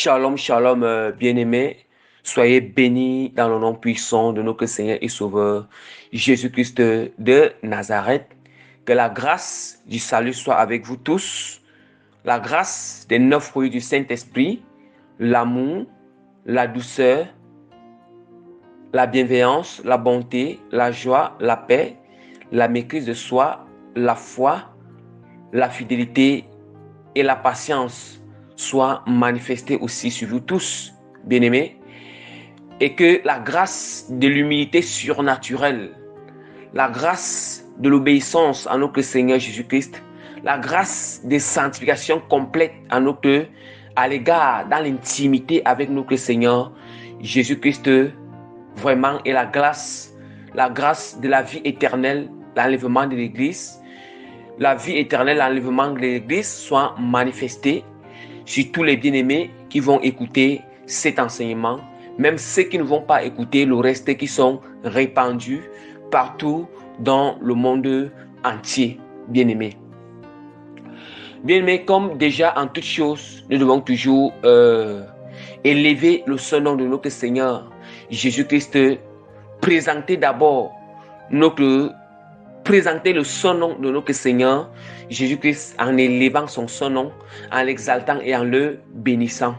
Shalom, shalom, bien-aimés. Soyez bénis dans le nom puissant de notre Seigneur et Sauveur Jésus-Christ de Nazareth. Que la grâce du salut soit avec vous tous. La grâce des 9 fruits du Saint-Esprit, l'amour, la douceur, la bienveillance, la bonté, la joie, la paix, la maîtrise de soi, la foi, la fidélité et la patience soit manifestée aussi sur vous tous, bien-aimés, et que la grâce de l'humilité surnaturelle, la grâce de l'obéissance à notre Seigneur Jésus-Christ, la grâce de sanctification complète à l'égard, dans l'intimité avec notre Seigneur Jésus-Christ, vraiment, et la grâce de la vie éternelle, l'enlèvement de l'Église, la vie éternelle, l'enlèvement de l'Église soit manifestée sur tous les bien-aimés qui vont écouter cet enseignement, même ceux qui ne vont pas écouter le reste qui sont répandus partout dans le monde entier, bien-aimés. Bien-aimés, comme déjà en toutes choses, nous devons toujours élever le seul nom de notre Seigneur Jésus-Christ, présenter le seul nom de notre Seigneur Jésus-Christ en élevant son seul nom, en l'exaltant et en le bénissant.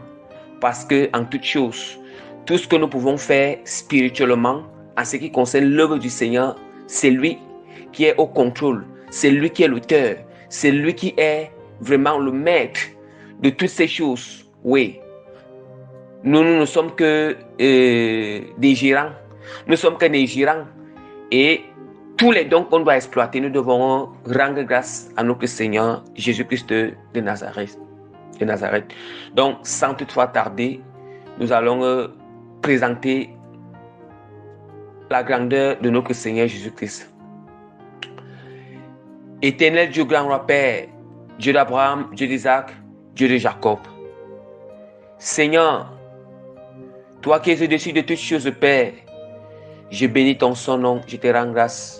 Parce que en toutes choses, tout ce que nous pouvons faire spirituellement en ce qui concerne l'œuvre du Seigneur, c'est lui qui est au contrôle, c'est lui qui est l'auteur, c'est lui qui est vraiment le maître de toutes ces choses. Oui, nous ne sommes que des gérants, nous sommes que des gérants, et tous les dons qu'on doit exploiter, nous devons rendre grâce à notre Seigneur Jésus-Christ de Nazareth. Donc, sans toutefois tarder, nous allons présenter la grandeur de notre Seigneur Jésus-Christ. Éternel Dieu, grand roi Père, Dieu d'Abraham, Dieu d'Isaac, Dieu de Jacob. Seigneur, toi qui es au-dessus de toutes choses, Père, je bénis ton saint nom, je te rends grâce.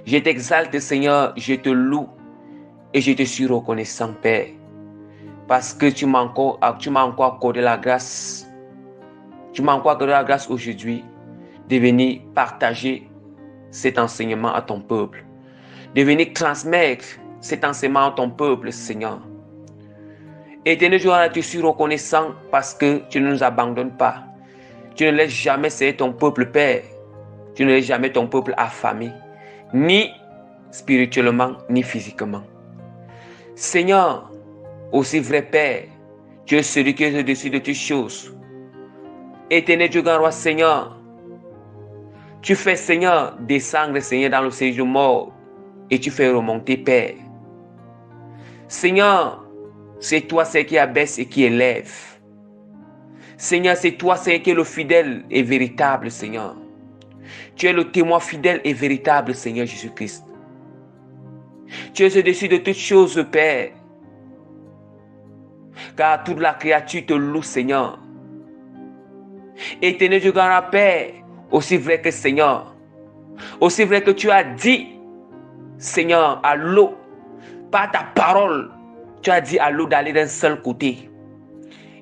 Je t'exalte, Seigneur, je te loue et je te suis reconnaissant, Père, parce que tu m'as encore accordé la grâce. Tu m'as encore accordé la grâce aujourd'hui de venir partager cet enseignement à ton peuple, de venir transmettre cet enseignement à ton peuple, Seigneur. Éternel Dieu, je suis reconnaissant parce que tu ne nous abandonnes pas. Tu ne laisses jamais servir ton peuple, Père. Tu ne laisses jamais ton peuple affamé, ni spirituellement, ni physiquement. Seigneur, aussi vrai Père, tu es celui qui est au-dessus de toutes choses. Éternel Dieu, grand roi, Seigneur, tu fais, Seigneur, descendre, Seigneur, dans le séjour mort et tu fais remonter, Père. Seigneur, c'est toi, c'est qui abaisse et qui élève. Seigneur, c'est toi, c'est qui est le fidèle et véritable, Seigneur. Tu es le témoin fidèle et véritable, Seigneur Jésus-Christ. Tu es au-dessus de toutes choses, Père. Car toute la créature te loue, Seigneur. Éternel Dieu, grand Père, aussi vrai que Seigneur, aussi vrai que tu as dit, Seigneur, à l'eau, par ta parole, tu as dit à l'eau d'aller d'un seul côté.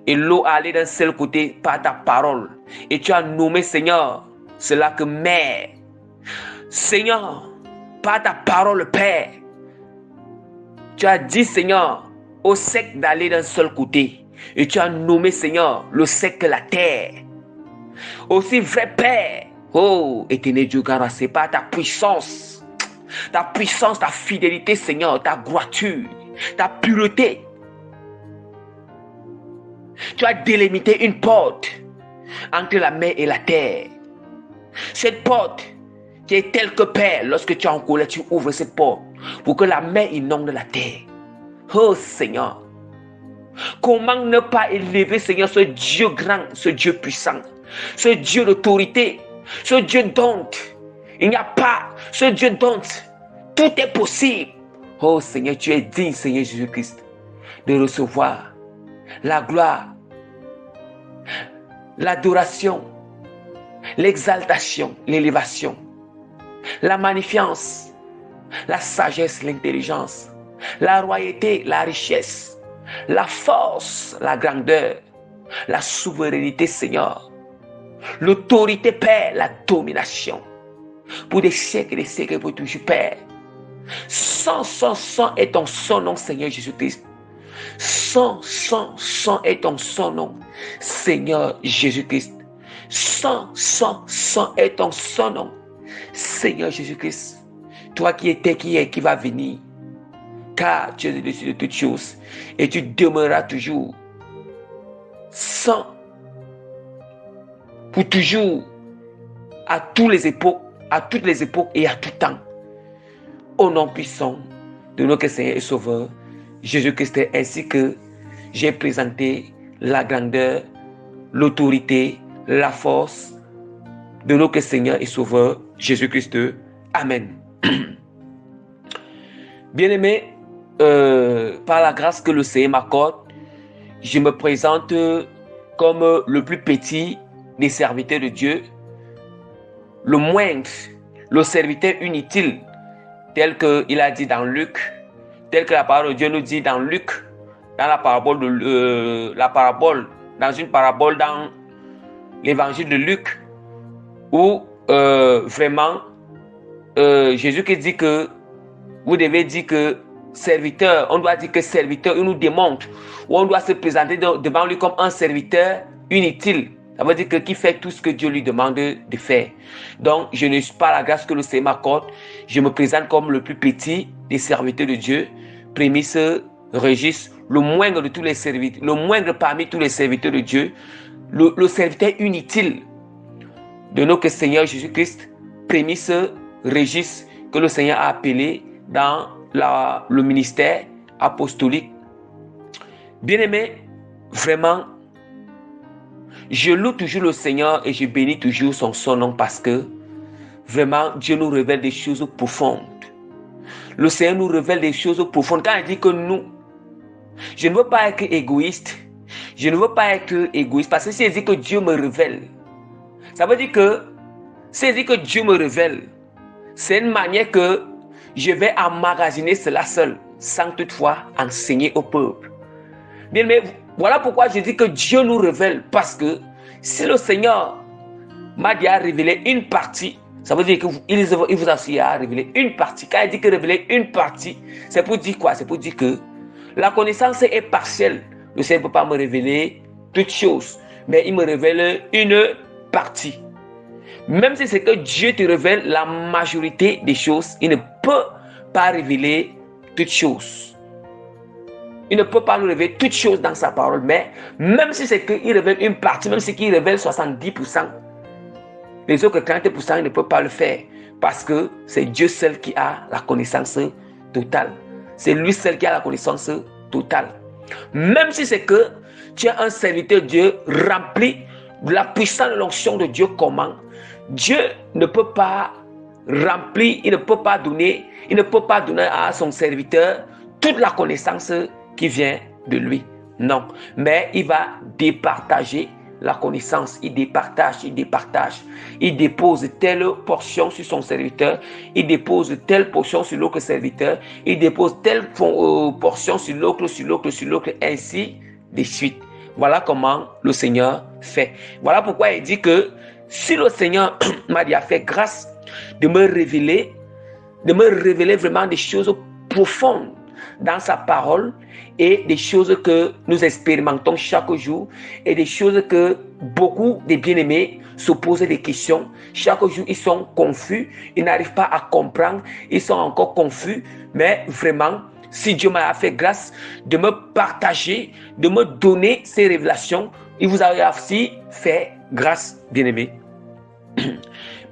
Et l'eau allait d'un seul côté par ta parole. Et tu as nommé, Seigneur, cela que mer. Seigneur, par ta parole, Père, tu as dit, Seigneur, au sec d'aller d'un seul côté. Et tu as nommé, Seigneur, le sec que la terre. Aussi vrai, Père, oh, éternel Dieu, grand, c'est par ta puissance, ta fidélité, Seigneur, ta droiture, ta pureté. Tu as délimité une porte entre la mer et la terre. Cette porte qui est telle que, Père, lorsque tu es en colère, tu ouvres cette porte pour que la mer inonde la terre. Oh Seigneur, comment ne pas élever, Seigneur, ce Dieu grand, ce Dieu puissant, ce Dieu d'autorité, ce Dieu dont il n'y a pas, ce Dieu dont tout est possible. Oh Seigneur, tu es digne, Seigneur Jésus-Christ, de recevoir la gloire, l'adoration, l'exaltation, l'élévation, la magnificence, la sagesse, l'intelligence, la royauté, la richesse, la force, la grandeur, la souveraineté, Seigneur, l'autorité, Père, la domination, pour des siècles et des siècles, pour toujours, Père. Sang est ton son nom, Seigneur Jésus-Christ. Sang est ton son nom, Seigneur Jésus-Christ. Sang est ton son nom, Seigneur Jésus-Christ. Toi qui étais, qui est, qui va venir, car tu es au-dessus de toutes choses et tu demeureras toujours. Sang pour toujours, à toutes les époques et à tout temps. Au nom puissant de notre Seigneur et Sauveur Jésus-Christ, ainsi que j'ai présenté la grandeur, l'autorité, la force de notre Seigneur et Sauveur Jésus-Christ. Amen. Bien-aimé, par la grâce que le Seigneur m'accorde, je me présente comme le plus petit des serviteurs de Dieu, le moindre, le serviteur inutile, tel qu'il a dit dans Luc, tel que la parole de Dieu nous dit dans Luc, dans la parabole dans une parabole dans l'évangile de Luc, où vraiment Jésus qui dit que vous devez dire que serviteur, on doit dire que serviteur, il nous démontre, ou on doit se présenter devant lui comme un serviteur inutile. Ça veut dire que qui fait tout ce que Dieu lui demande de faire. Donc, je ne suis pas la grâce que le Seigneur m'accorde. Je me présente comme le plus petit des serviteurs de Dieu. Prémisse, registre, le moindre de tous les serviteurs, le moindre parmi tous les serviteurs de Dieu, le serviteur inutile de notre Seigneur Jésus-Christ. Prémisse, registre que le Seigneur a appelé dans le ministère apostolique. Bien-aimé, vraiment, je loue toujours le Seigneur et je bénis toujours son nom parce que vraiment Dieu nous révèle des choses profondes. Le Seigneur nous révèle des choses profondes. Quand il dit que nous, je ne veux pas être égoïste. Je ne veux pas être égoïste parce que s'il dit que Dieu me révèle, ça veut dire que s'il dit que Dieu me révèle, c'est une manière que je vais emmagasiner cela seul, sans toutefois enseigner au peuple. Bien, mais voilà pourquoi je dis que Dieu nous révèle, parce que si le Seigneur m'a déjà révélé une partie, ça veut dire qu'il vous a aussi révélé une partie. Quand il dit que révéler une partie, c'est pour dire quoi? C'est pour dire que la connaissance est partielle. Le Seigneur ne peut pas me révéler toutes choses, mais il me révèle une partie. Même si c'est que Dieu te révèle la majorité des choses, il ne peut pas révéler toutes choses. Il ne peut pas nous révéler toutes choses dans sa parole, mais même si c'est qu'il révèle une partie, même si il révèle 70%, les autres 30%, il ne peut pas le faire parce que c'est Dieu seul qui a la connaissance totale. C'est lui seul qui a la connaissance totale. Même si c'est que tu es un serviteur de Dieu rempli de la puissance de l'onction de Dieu, comment Dieu ne peut pas remplir, il ne peut pas donner à son serviteur toute la connaissance qui vient de lui. Non, mais il va départager la connaissance, il départage. Il dépose telle portion sur son serviteur, il dépose telle portion sur l'autre serviteur, il dépose telle portion sur l'autre, ainsi de suite. Voilà comment le Seigneur fait. Voilà pourquoi il dit que si le Seigneur m'a déjà fait grâce de me révéler vraiment des choses profondes dans sa parole et des choses que nous expérimentons chaque jour et des choses que beaucoup de bien-aimés se posent des questions. Chaque jour, ils sont confus, ils n'arrivent pas à comprendre, ils sont encore confus, mais vraiment, si Dieu m'a fait grâce de me partager, de me donner ces révélations, il vous a aussi fait grâce, bien-aimés.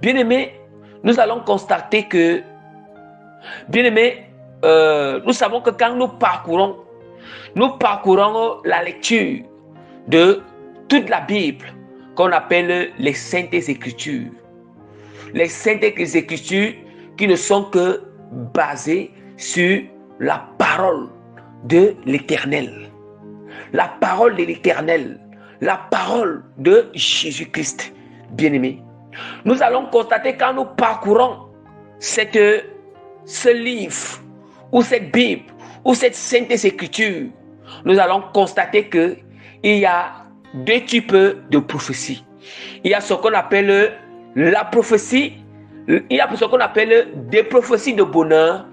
Bien-aimés, nous allons constater que, bien-aimés, nous savons que quand nous parcourons la lecture de toute la Bible, qu'on appelle les Saintes Écritures. Les Saintes Écritures qui ne sont que basées sur la parole de l'Éternel. La parole de l'Éternel. La parole de Jésus-Christ, bien-aimé. Nous allons constater quand nous parcourons ce livre, ou cette Bible, ou cette Sainte Écriture, nous allons constater qu'il y a deux types de prophéties. Il y a ce qu'on appelle la prophétie, il y a ce qu'on appelle des prophéties de bonheur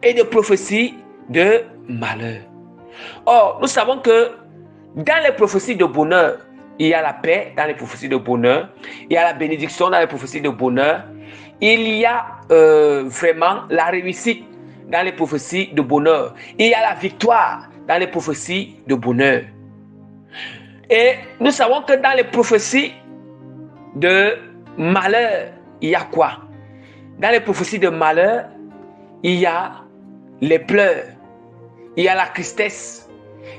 et des prophéties de malheur. Or, nous savons que dans les prophéties de bonheur, il y a la paix dans les prophéties de bonheur, il y a la bénédiction dans les prophéties de bonheur, il y a vraiment la réussite dans les prophéties de bonheur, il y a la victoire dans les prophéties de bonheur. Et nous savons que dans les prophéties de malheur, il y a quoi? Dans les prophéties de malheur, il y a les pleurs, il y a la tristesse,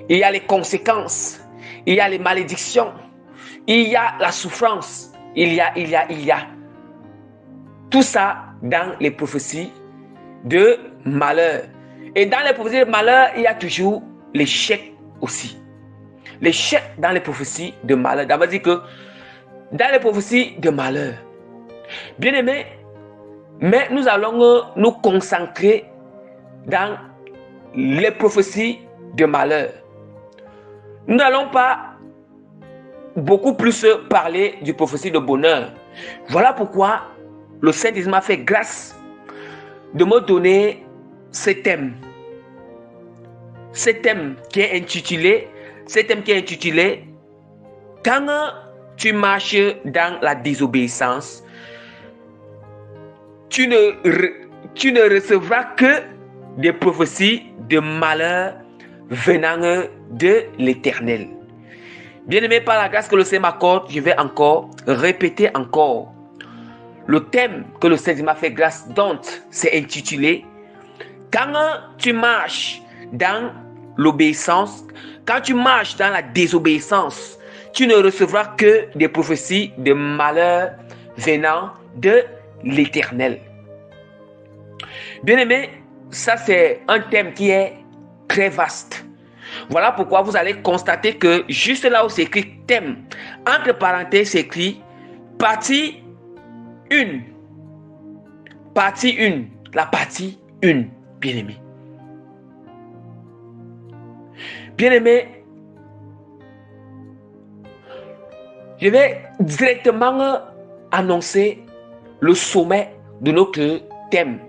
il y a les conséquences, il y a les malédictions, il y a la souffrance, il y a. Tout ça dans les prophéties de malheur. Et dans les prophéties de malheur, il y a toujours l'échec aussi. L'échec dans les prophéties de malheur. D'abord dire que dans les prophéties de malheur, bien aimé, mais nous allons nous concentrer dans les prophéties de malheur. Nous n'allons pas beaucoup plus parler du prophétie de bonheur. Voilà pourquoi le Saint-Esprit m'a fait grâce de me donner ce thème. Ce thème qui est intitulé quand tu marches dans la désobéissance, tu ne recevras que des prophéties de malheur venant de l'Éternel. Bien-aimé, par la grâce que le Seigneur m'accorde, je vais encore répéter encore. Le thème que le Seigneur m'a fait grâce, dont c'est intitulé quand tu marches dans l'obéissance, quand tu marches dans la désobéissance, tu ne recevras que des prophéties de malheur venant de l'Éternel. Bien-aimé, ça c'est un thème qui est très vaste. Voilà pourquoi vous allez constater que juste là où c'est écrit thème, entre parenthèses c'est écrit partie 1. Partie 1. La partie 1, bien-aimé. Bien-aimé, je vais directement annoncer le sommet de notre thème.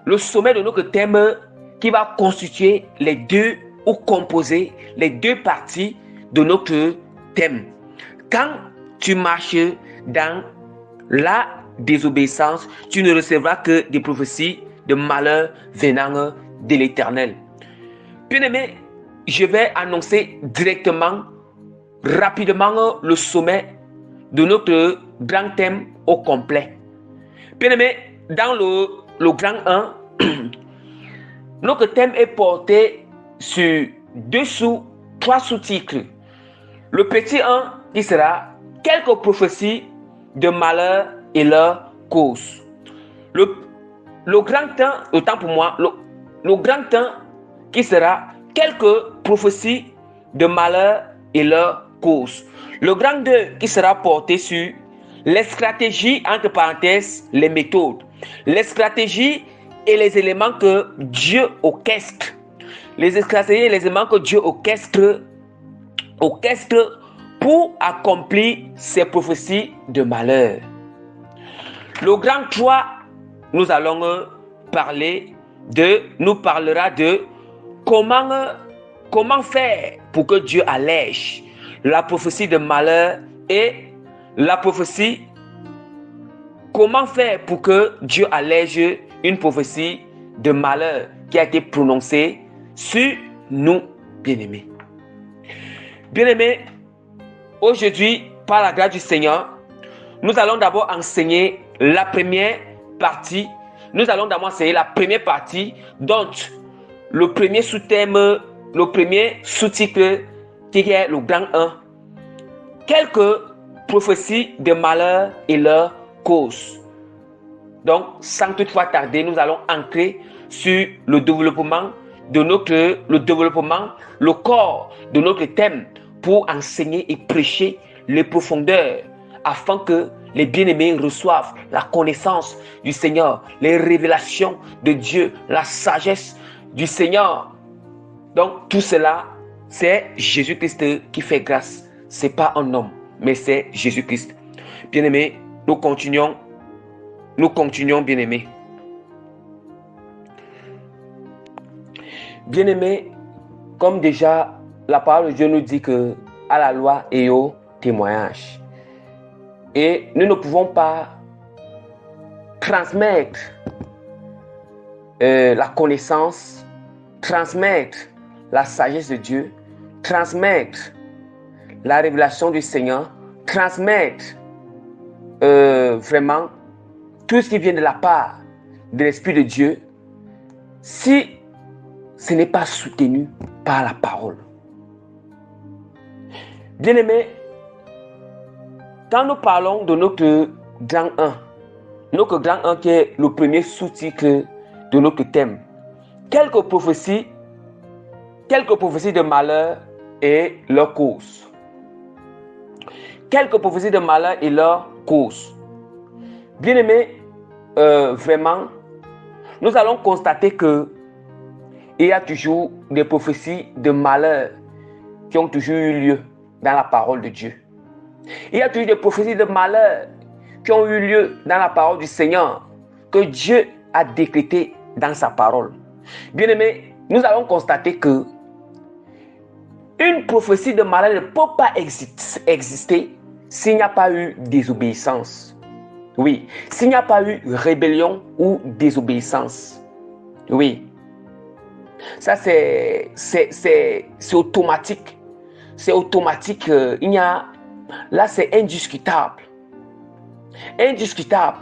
Le sommet de notre thème qui va constituer les deux ou composer les deux parties de notre thème. Quand tu marches dans la désobéissance, tu ne recevras que des prophéties de malheur venant de l'Éternel. Bien-aimé, je vais annoncer directement, rapidement le sommet de notre grand thème au complet. Bien-aimé, dans le grand 1, notre thème est porté sur trois sous-titres. Le petit 1 qui sera quelques prophéties de malheur et leur cause. Le grand 1, autant pour moi, le grand 1 qui sera quelques prophéties de malheur et leur cause. Le grand 2 qui sera porté sur les stratégies, entre parenthèses, les méthodes. Les stratégies et les éléments que Dieu orchestre. Les stratégies et les éléments que Dieu orchestre pour accomplir ses prophéties de malheur. Le grand 3, nous parlera de comment faire pour que Dieu allège la prophétie de malheur et la prophétie. Comment faire pour que Dieu allège une prophétie de malheur qui a été prononcée sur nous, bien-aimés. Bien-aimés, aujourd'hui, par la grâce du Seigneur, nous allons d'abord enseigner la première partie. Nous allons d'abord enseigner la première partie, dont le premier sous-thème, le premier sous-titre qui est le grand 1. Quelques prophéties de malheur et leur cause. Donc, sans toutefois tarder, nous allons entrer sur le développement, le corps de notre thème pour enseigner et prêcher les profondeurs afin que les bien-aimés reçoivent la connaissance du Seigneur, les révélations de Dieu, la sagesse du Seigneur. Donc, tout cela, c'est Jésus-Christ qui fait grâce. c'est pas un homme, mais c'est Jésus-Christ. Bien-aimés, nous continuons, bien-aimés. Bien-aimés, comme déjà la parole de Dieu nous dit que à la loi et au témoignage. Et nous ne pouvons pas transmettre la connaissance, transmettre la sagesse de Dieu, transmettre la révélation du Seigneur, transmettre vraiment tout ce qui vient de la part de l'Esprit de Dieu si ce n'est pas soutenu par la parole. Bien-aimés, quand nous parlons de notre grand 1, notre grand 1 qui est le premier sous-titre de notre thème, quelques prophéties de malheur et leur cause. Quelques prophéties de malheur et leur cause. Bien-aimés, vraiment, nous allons constater que il y a toujours des prophéties de malheur qui ont toujours eu lieu dans la parole de Dieu. Il y a toujours des prophéties de malheur qui ont eu lieu dans la parole du Seigneur, que Dieu a décrété dans sa parole. Bien-aimés, nous allons constater que une prophétie de malheur ne peut pas exister s'il n'y a pas eu désobéissance. Oui, s'il n'y a pas eu rébellion ou désobéissance. Oui. Ça, c'est automatique. C'est automatique. Là, c'est indiscutable. Indiscutable.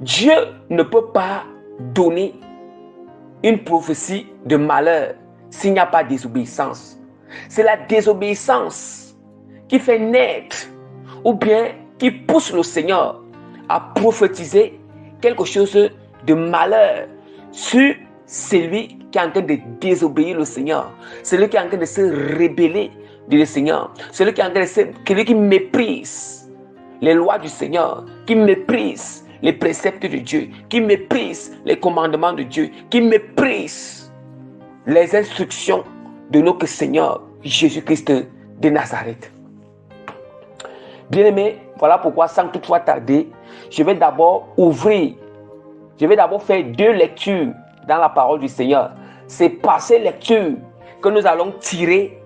Dieu ne peut pas donner une prophétie de malheur s'il n'y a pas de désobéissance. C'est la désobéissance qui fait naître ou bien qui pousse le Seigneur à prophétiser quelque chose de malheur sur celui qui est en train de désobéir le Seigneur, celui qui est en train de se rébeller du Seigneur, celui qui est en train de celui qui méprise les lois du Seigneur, qui méprise les préceptes de Dieu, qui méprise les commandements de Dieu, qui méprise les instructions de notre Seigneur Jésus-Christ de Nazareth. Bien-aimés, voilà pourquoi, sans toutefois tarder, je vais d'abord faire 2 lectures dans la parole du Seigneur. C'est par ces lectures que nous allons tirer,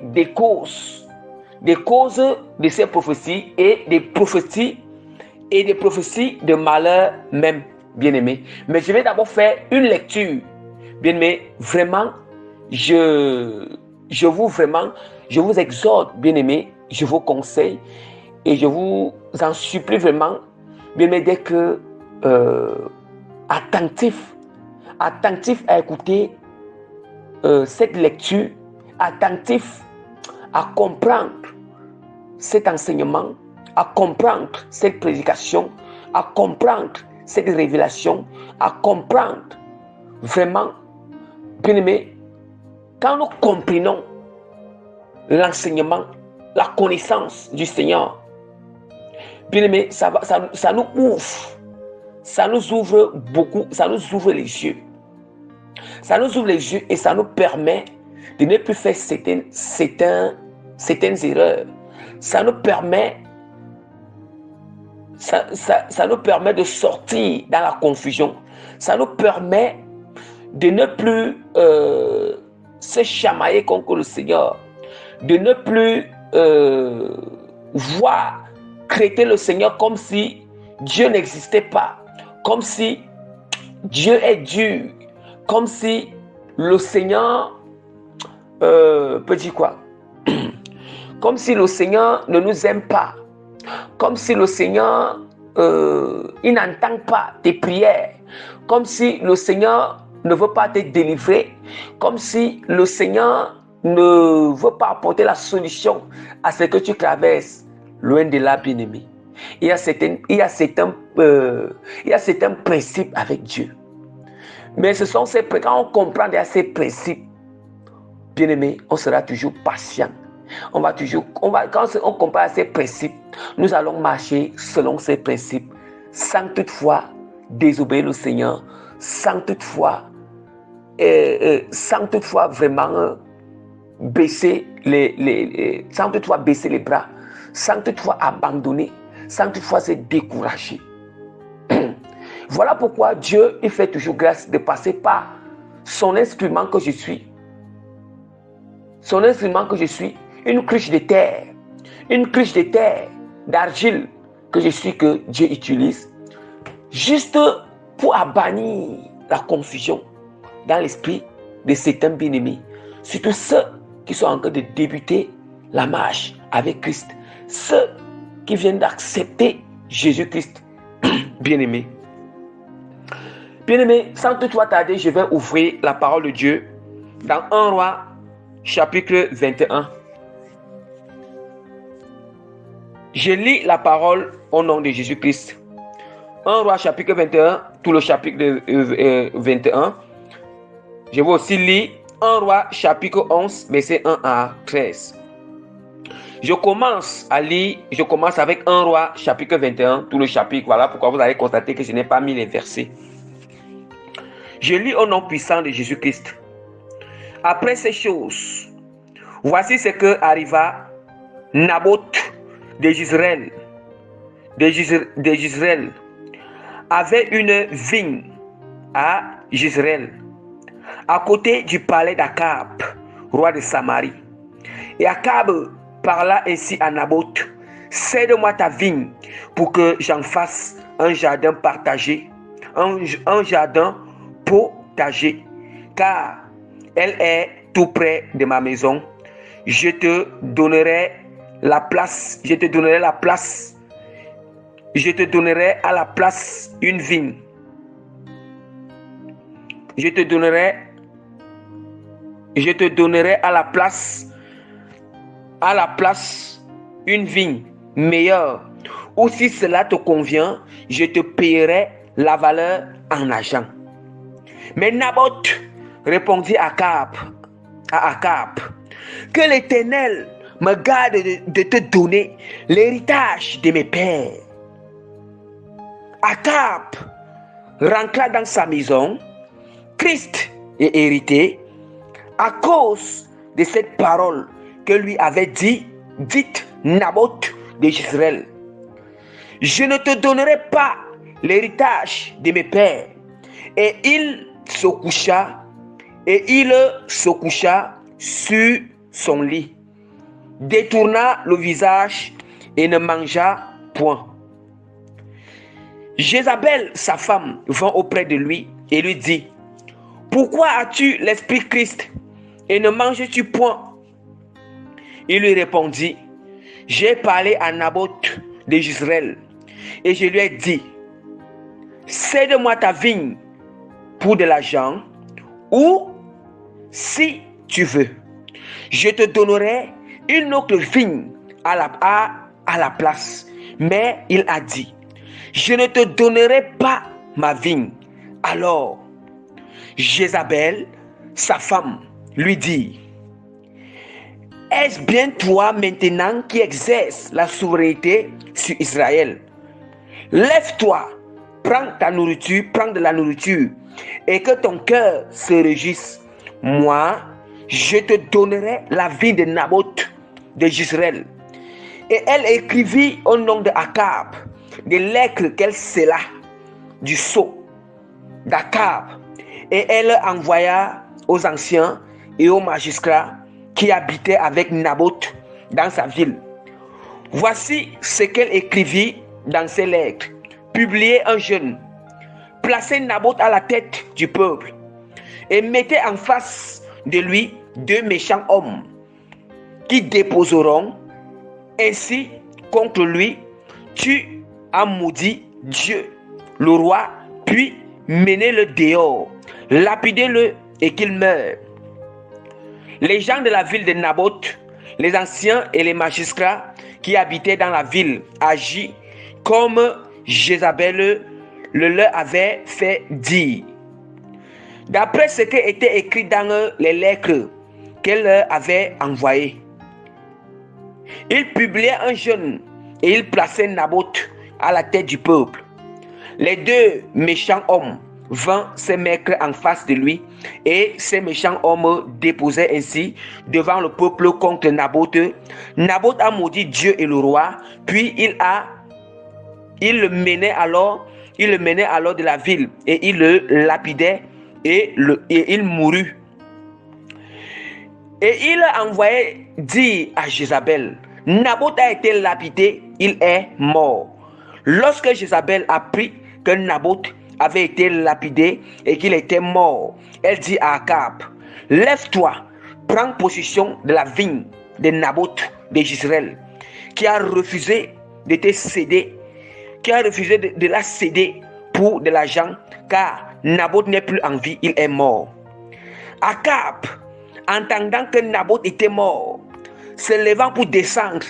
des causes de ces prophéties et des prophéties de malheur même, bien-aimés. Mais je vais d'abord faire une lecture. Bien-aimés, vraiment, je vous exhorte, bien-aimés, je vous conseille et je vous en supplie vraiment, bien-aimés, d'être attentif à écouter cette lecture, attentif à comprendre cet enseignement, à comprendre cette prédication, à comprendre cette révélation, à comprendre vraiment, bien-aimés, quand nous comprenons l'enseignement, la connaissance du Seigneur, bien-aimés, ça nous ouvre. Ça nous ouvre beaucoup, ça nous ouvre les yeux. Ça nous ouvre les yeux et ça nous permet de ne plus faire certaines erreurs. Ça nous permet de sortir dans la confusion. Ça nous permet de ne plus se chamailler contre le Seigneur. De ne plus traiter le Seigneur comme si Dieu n'existait pas. Comme si Dieu est dur, comme si le Seigneur peut dire quoi? Comme si le Seigneur ne nous aime pas, comme si le Seigneur il n'entend pas tes prières, comme si le Seigneur ne veut pas te délivrer, comme si le Seigneur ne veut pas apporter la solution à ce que tu traverses, loin de là, bien-aimé. Il y a certains principes avec Dieu. Mais ce sont quand on comprend ces principes, bien-aimé, on sera toujours patient. Quand on comprend ces principes, nous allons marcher selon ces principes, sans toutefois désobéir le Seigneur, sans toutefois vraiment baisser sans toutefois baisser les bras, sans toutefois abandonner, sans toutefois se décourager. Voilà pourquoi Dieu il fait toujours grâce de passer par son instrument que je suis. Son instrument que je suis, une cruche de terre, d'argile que je suis, que Dieu utilise, juste pour bannir la confusion dans l'esprit de certains bien-aimés, surtout ceux qui sont en train de débuter la marche avec Christ, ceux qui viennent d'accepter Jésus-Christ. Bien-aimés, sans toutefois tarder, je vais ouvrir la parole de Dieu dans 1 Roi chapitre 21. Je lis la parole au nom de Jésus-Christ. 1 Roi chapitre 21, tout le chapitre 21. Je vais aussi lire 1 Roi chapitre 11, verset 1 à 13. Je commence avec 1 Roi chapitre 21, tout le chapitre. Voilà pourquoi vous allez constater que je n'ai pas mis les versets. Je lis au nom puissant de Jésus-Christ. Après ces choses, voici ce que arriva Naboth de Jezreel avait une vigne à Jezreel, à côté du palais d'Akab, roi de Samarie. Et Akab parla ainsi à Naboth: cède-moi ta vigne pour que j'en fasse un jardin partagé, un jardin potager, car elle est tout près de ma maison. Je te donnerai à la place une vigne. Je te donnerai à la place une vigne meilleure. Ou si cela te convient, je te payerai la valeur en argent. Mais Naboth répondit à Akab: que l'Éternel me garde de te donner l'héritage de mes pères. Akab rentra dans sa maison, triste et irrité à cause de cette parole que lui avait dite Naboth de Jezreel: je ne te donnerai pas l'héritage de mes pères. Et il se coucha sur son lit, détourna le visage et ne mangea point. Jézabel, sa femme, vint auprès de lui et lui dit: pourquoi as-tu l'esprit Christ et ne manges-tu point? Il lui répondit: j'ai parlé à Naboth de Jezreel et je lui ai dit: cède-moi ta vigne pour de l'argent, ou si tu veux, je te donnerai une autre vigne à la place. Mais il a dit: je ne te donnerai pas ma vigne. Alors Jézabel, sa femme, lui dit: est-ce bien toi maintenant qui exerces la souveraineté sur Israël? Lève-toi, prends de la nourriture, et que ton cœur se réjouisse. Moi, je te donnerai la vigne de Naboth de Jezreel. Et elle écrivit au nom de Akab des lettres qu'elle scella du sceau d'Akab. Et elle envoya aux anciens et aux magistrats qui habitaient avec Naboth dans sa ville. Voici ce qu'elle écrivit dans ces lettres. Publiez un jeûne, placez Naboth à la tête du peuple et mettez en face de lui 2 méchants hommes qui déposeront ainsi contre lui: tu as maudit Dieu, le roi, puis menez-le dehors, lapidez-le et qu'il meure. Les gens de la ville de Naboth, les anciens et les magistrats qui habitaient dans la ville, agirent comme Jézabel le leur avait fait dire, d'après ce qui était écrit dans les lettres qu'elle leur avait envoyées. Ils publiaient un jeûne et ils plaçaient Naboth à la tête du peuple. Les 2 méchants hommes vinrent se mettre en face de lui Et ces méchants hommes déposaient ainsi devant le peuple contre Naboth. Naboth a maudit Dieu et le roi, puis il le menait alors de la ville et il le lapidait et il mourut. Et il envoyait dire à Jézabel: Naboth a été lapidé, il est mort. Lorsque Jézabel apprit que Naboth avait été lapidé et qu'il était mort, elle dit à Akab: Lève-toi, prends possession de la vigne de Naboth de Jezreel, qui a refusé de te céder, qui a refusé de la céder pour de l'argent, car Naboth n'est plus en vie, il est mort. Akab, entendant que Naboth était mort, se levant pour descendre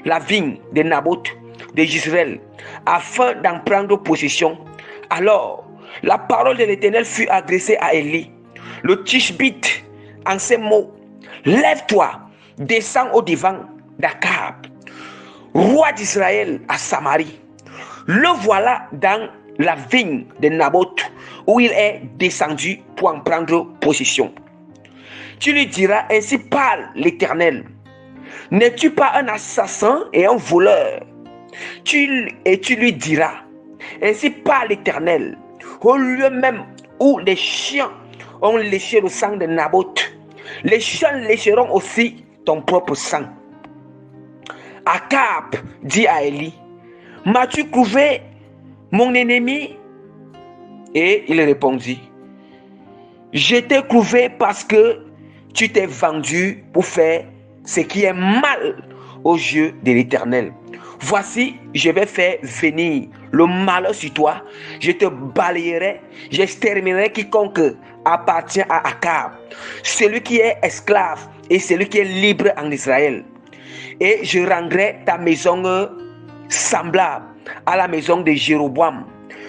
la vigne de Naboth de Jezreel, afin d'en prendre possession. Alors, la parole de l'Éternel fut adressée à Élie, le Tishbite, en ces mots: Lève-toi, descends au devant d'Akab, roi d'Israël à Samarie. Le voilà dans la vigne de Naboth, où il est descendu pour en prendre possession. Tu lui diras: Ainsi parle l'Éternel. N'es-tu pas un assassin et un voleur? Et tu lui diras: Ainsi parle l'Éternel. Au lieu même où les chiens ont léché le sang de Naboth, les chiens lécheront aussi ton propre sang. Akab dit à Élie: M'as-tu trouvé mon ennemi? Et il répondit: Je t'ai trouvé parce que tu t'es vendu pour faire ce qui est mal aux yeux de l'Éternel. Voici, je vais faire venir le malheur sur toi. Je te balayerai, j'exterminerai quiconque appartient à Akab, celui qui est esclave et celui qui est libre en Israël. Et je rendrai ta maison semblable à la maison de Jéroboam,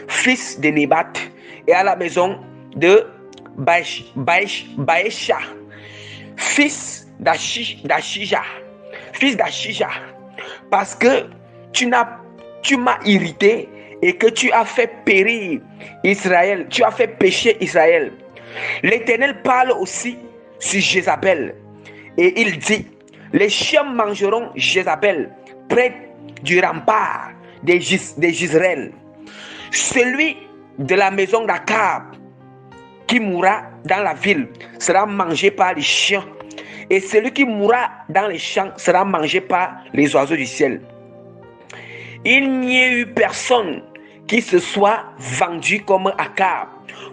fils de Nébat, et à la maison de Baécha, fils d'Achija, parce que tu m'as irrité et que tu as fait périr Israël, tu as fait pécher Israël. L'Éternel parle aussi sur Jézabel et il dit: Les chiens mangeront Jézabel près du rempart de Jezreel. Celui de la maison d'Akab qui mourra dans la ville sera mangé par les chiens, et celui qui mourra dans les champs sera mangé par les oiseaux du ciel. Il n'y a eu personne qui se soit vendu comme Akab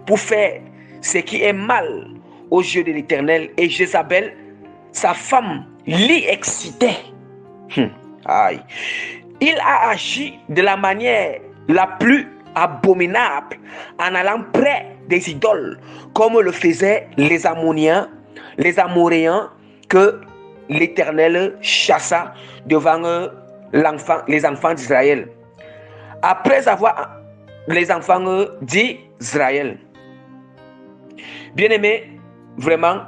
pour faire ce qui est mal aux yeux de l'Éternel, et Jézabel, sa femme, l'y excitait. Aïe. Il a agi de la manière la plus abominable en allant près des idoles, comme le faisaient les Ammoniens, les Amoréens, que l'Éternel chassa devant les enfants d'Israël. Après avoir les enfants d'Israël. Bien-aimés, vraiment,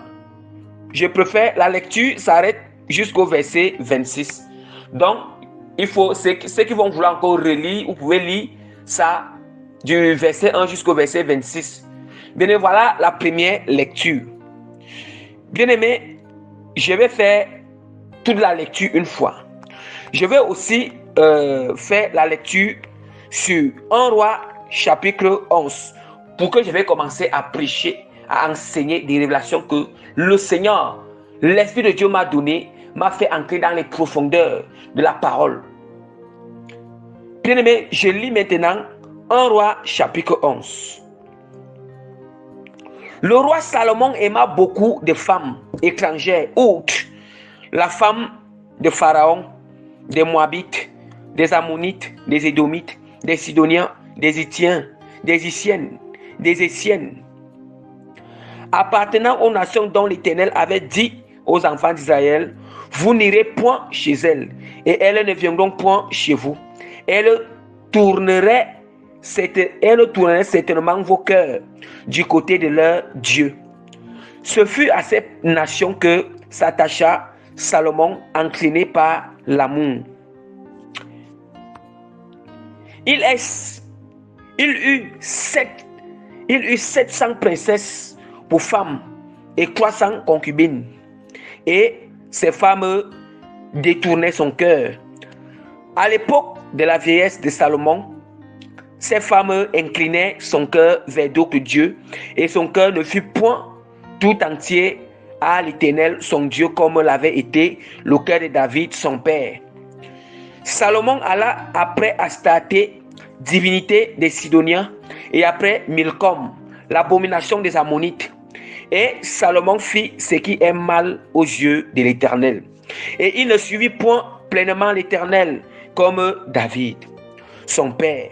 je préfère la lecture s'arrête jusqu'au verset 26. Donc, il faut, ceux qui vont vouloir encore relire, vous pouvez lire ça du verset 1 jusqu'au verset 26. Bien, voilà la première lecture. Bien-aimés, je vais faire toute la lecture une fois. Je vais aussi faire la lecture sur 1 Roi chapitre 11, pour que je vais commencer à prêcher, à enseigner des révélations que le Seigneur, l'Esprit de Dieu m'a donné, m'a fait entrer dans les profondeurs de la parole. Bien-aimé, je lis maintenant 1 Roi chapitre 11. Le roi Salomon aima beaucoup de femmes étrangères, outre la femme de Pharaon, des Moabites, des Ammonites, des Édomites, des Sidoniens, des Hittiens, des Hissiennes, des Essiennes, appartenant aux nations dont l'Éternel avait dit aux enfants d'Israël: Vous n'irez point chez elles, et elles ne viendront point chez vous. Elles tourneraient certainement vos cœurs du côté de leur Dieu. Ce fut à cette nation que s'attacha Salomon, entraîné par l'amour. Il eut 700 princesses pour femmes et 300 concubines. Et ces femmes détournaient son cœur. À l'époque de la vieillesse de Salomon, ces femmes inclinaient son cœur vers d'autres dieux et son cœur ne fut point tout entier à l'Éternel, son Dieu, comme l'avait été le cœur de David, son père. Salomon alla après Astarté, divinité des Sidoniens, et après Milcom, l'abomination des Ammonites. Et Salomon fit ce qui est mal aux yeux de l'Éternel. Et il ne suivit point pleinement l'Éternel comme David, son père.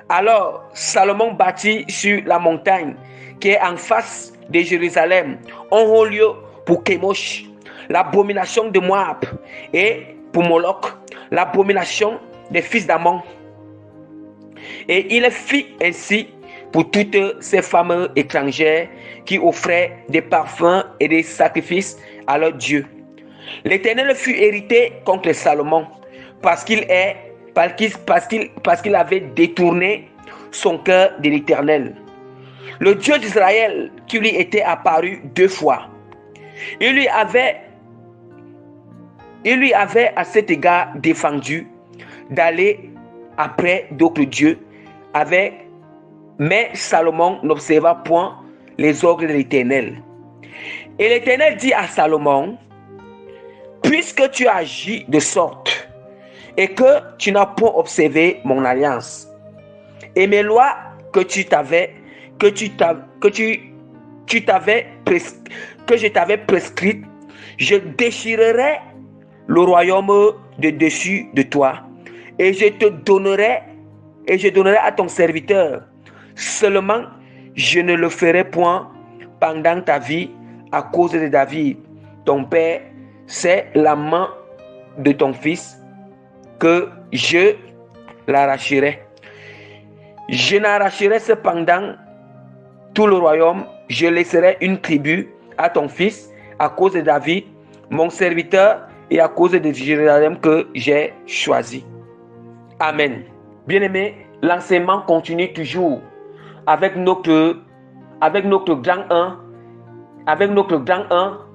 Alors Salomon bâtit sur la montagne qui est en face de Jérusalem un haut lieu pour Kémosh, l'abomination de Moab, et pour Moloch, l'abomination des fils d'Ammon. Et il fit ainsi pour toutes ces femmes étrangères qui offraient des parfums et des sacrifices à leur Dieu. L'Éternel fut irrité contre Salomon parce qu'il avait détourné son cœur de l'Éternel, le Dieu d'Israël, qui lui était apparu 2 fois. Il lui avait à cet égard défendu d'aller après d'autres dieux, mais Salomon n'observa point les ordres de l'Éternel. Et l'Éternel dit à Salomon: puisque tu agis de sorte et que tu n'as point observé mon alliance et mes lois que je t'avais prescrites, je déchirerai le royaume de dessus de toi et je donnerai à ton serviteur. Seulement, je ne le ferai point pendant ta vie à cause de David, ton père. C'est la main de ton fils que je l'arracherai. Je n'arracherai cependant tout le royaume. Je laisserai une tribu à ton fils à cause de David, mon serviteur, et à cause de Jérusalem que j'ai choisi. Amen. Bien-aimés, l'enseignement continue toujours avec notre grand 1,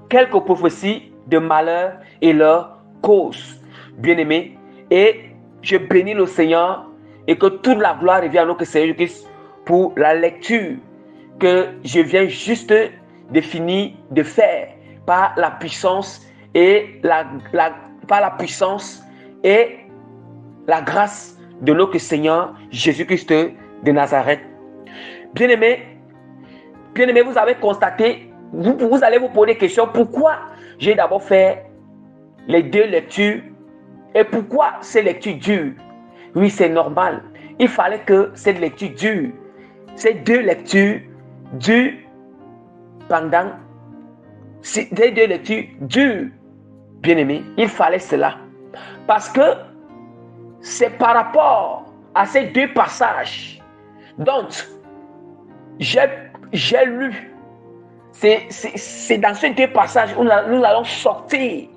quelques prophéties de malheur et leur cause. Bien-aimés, et je bénis le Seigneur et que toute la gloire revienne à notre Seigneur Christ pour la lecture que je viens juste de finir de faire par la puissance et la grâce de notre Seigneur Jésus-Christ de Nazareth. Bien-aimés, vous avez constaté, vous allez vous poser des questions, pourquoi j'ai d'abord fait les 2 lectures et pourquoi ces lectures durent? Oui, c'est normal. Il fallait que cette lecture dure. Ces 2 lectures durent pendant... Ces 2 lectures durent, bien-aimés. Il fallait cela. Parce que c'est par rapport à ces 2 passages dont j'ai lu. C'est dans ces 2 passages où nous allons sortir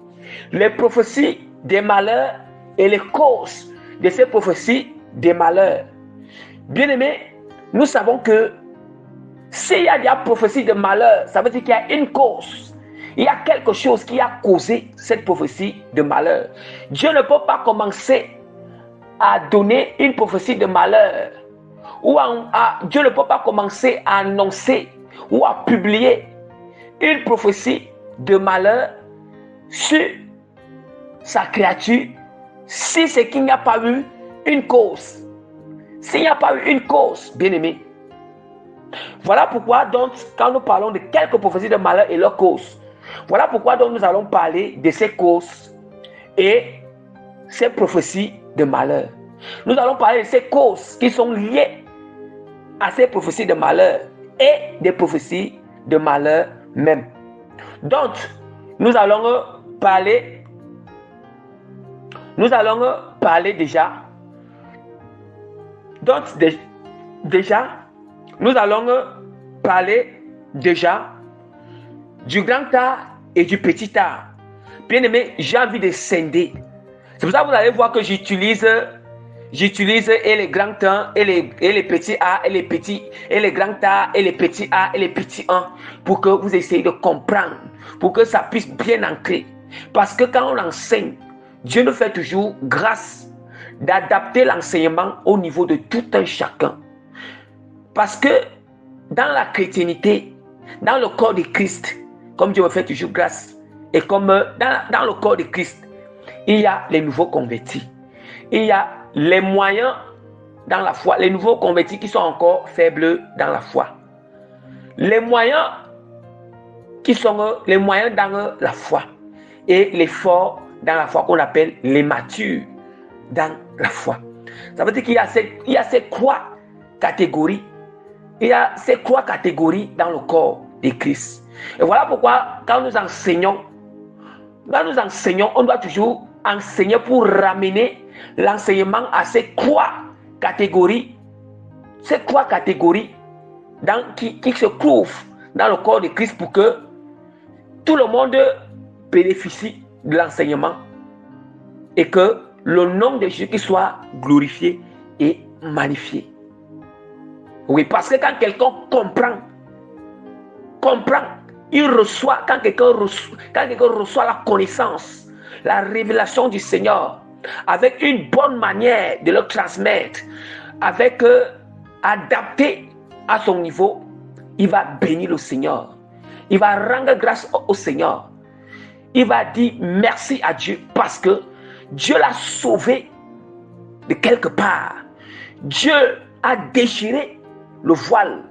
les prophéties des malheurs et les causes de ces prophéties des malheurs. Bien-aimés, nous savons que s'il y a des prophéties de malheur, ça veut dire qu'il y a une cause. Il y a quelque chose qui a causé cette prophétie de malheur. Dieu ne peut pas commencer à donner une prophétie de malheur. Dieu ne peut pas commencer à annoncer ou à publier une prophétie de malheur sur sa créature si c'est qu'il n'y a pas eu une cause. S'il n'y a pas eu une cause, bien-aimé. Voilà pourquoi donc quand nous parlons de quelques prophéties de malheur et leurs causes, voilà pourquoi donc nous allons parler de ces causes et ces prophéties de malheur. Nous allons parler de ces causes qui sont liées à ces prophéties de malheur et des prophéties de malheur même. Donc, nous allons parler déjà. Donc, nous allons parler déjà du grand art et du petit art. Bien aimé, j'ai envie de scinder. C'est pour ça que vous allez voir que j'utilise J'utilise et les grands temps et les petits A et les grands A et les petits A et les petits 1 pour que vous essayez de comprendre, pour que ça puisse bien ancrer. Parce que quand on enseigne, Dieu nous fait toujours grâce d'adapter l'enseignement au niveau de tout un chacun. Parce que dans la chrétienté, dans le corps de Christ, comme Dieu me fait toujours grâce, et comme dans le corps de Christ, il y a les nouveaux convertis. Il y a les moyens dans la foi, les nouveaux convertis qui sont encore faibles dans la foi. Les moyens qui sont les moyens dans la foi et les forts dans la foi qu'on appelle les matures dans la foi. Ça veut dire qu'il y a ces trois catégories. Il y a ces trois catégories dans le corps de Christ. Et voilà pourquoi quand nous enseignons, on doit toujours enseigner pour ramener l'enseignement à ces trois catégories qui se trouvent dans le corps de Christ pour que tout le monde bénéficie de l'enseignement et que le nom de Jésus soit glorifié et magnifié. Oui, parce que quand quelqu'un comprend, il reçoit, quand quelqu'un reçoit la connaissance, la révélation du Seigneur, avec une bonne manière de le transmettre, avec adapté à son niveau, il va bénir le Seigneur. Il va rendre grâce au Seigneur. Il va dire merci à Dieu parce que Dieu l'a sauvé de quelque part. Dieu a déchiré le voile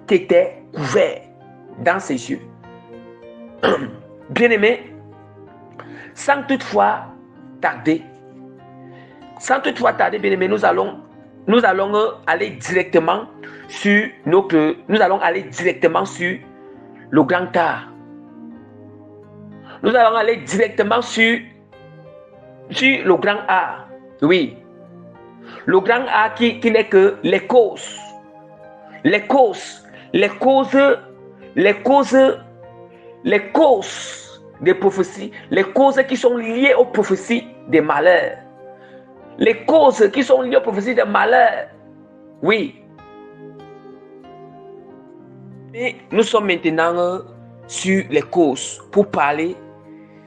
qui était couvert dans ses yeux. Bien-aimés, sans toutefois tarder, bien-aimés, nous allons aller directement sur le grand art. Nous allons aller directement sur le grand art. Oui. Le grand art qui n'est que les causes des prophéties, les causes qui sont liées aux prophéties des malheurs. Les causes qui sont liées aux prophéties des malheurs. Oui. Et nous sommes maintenant sur les causes pour parler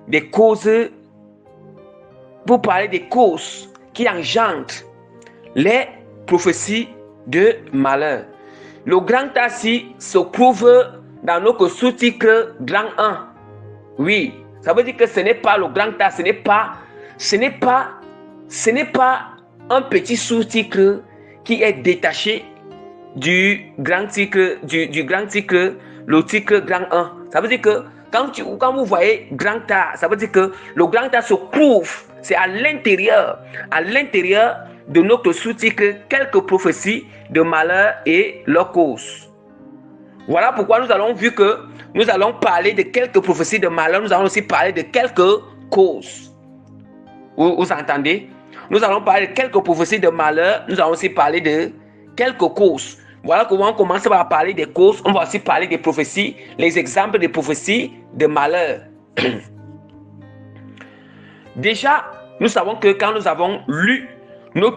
des causes qui engendrent les prophéties de malheur. Le grand assis se trouve dans notre sous-titre grand 1. Oui, ça veut dire que ce n'est pas le grand A, ce n'est pas un petit sous-titre qui est détaché du grand titre, le titre grand 1. Ça veut dire que quand vous voyez grand A, ça veut dire que le grand A se trouve, c'est à l'intérieur de notre sous-titre quelques prophéties de malheur et leurs causes. Voilà pourquoi nous allons parler de quelques prophéties de malheur, nous allons aussi parler de quelques causes. Vous entendez? Nous allons parler de quelques prophéties de malheur, nous allons aussi parler de quelques causes. Voilà comment on commence par parler des causes, on va aussi parler des prophéties, les exemples des prophéties de malheur. Déjà, nous savons que quand nous avons lu nos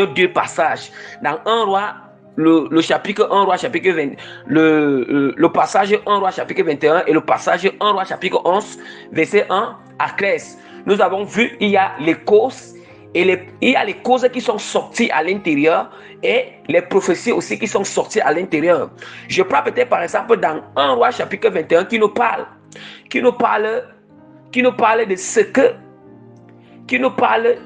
deux passages dans 1 roi, le chapitre 1 roi chapitre 20, le passage 1 roi chapitre 21 et le passage 1 roi chapitre 11 verset 1 à 13. Nous avons vu il y a les causes il y a les causes qui sont sorties à l'intérieur et les prophéties aussi qui sont sorties à l'intérieur. Je prends peut-être par exemple dans 1 roi chapitre 21 qui nous parle de ce que qui nous parle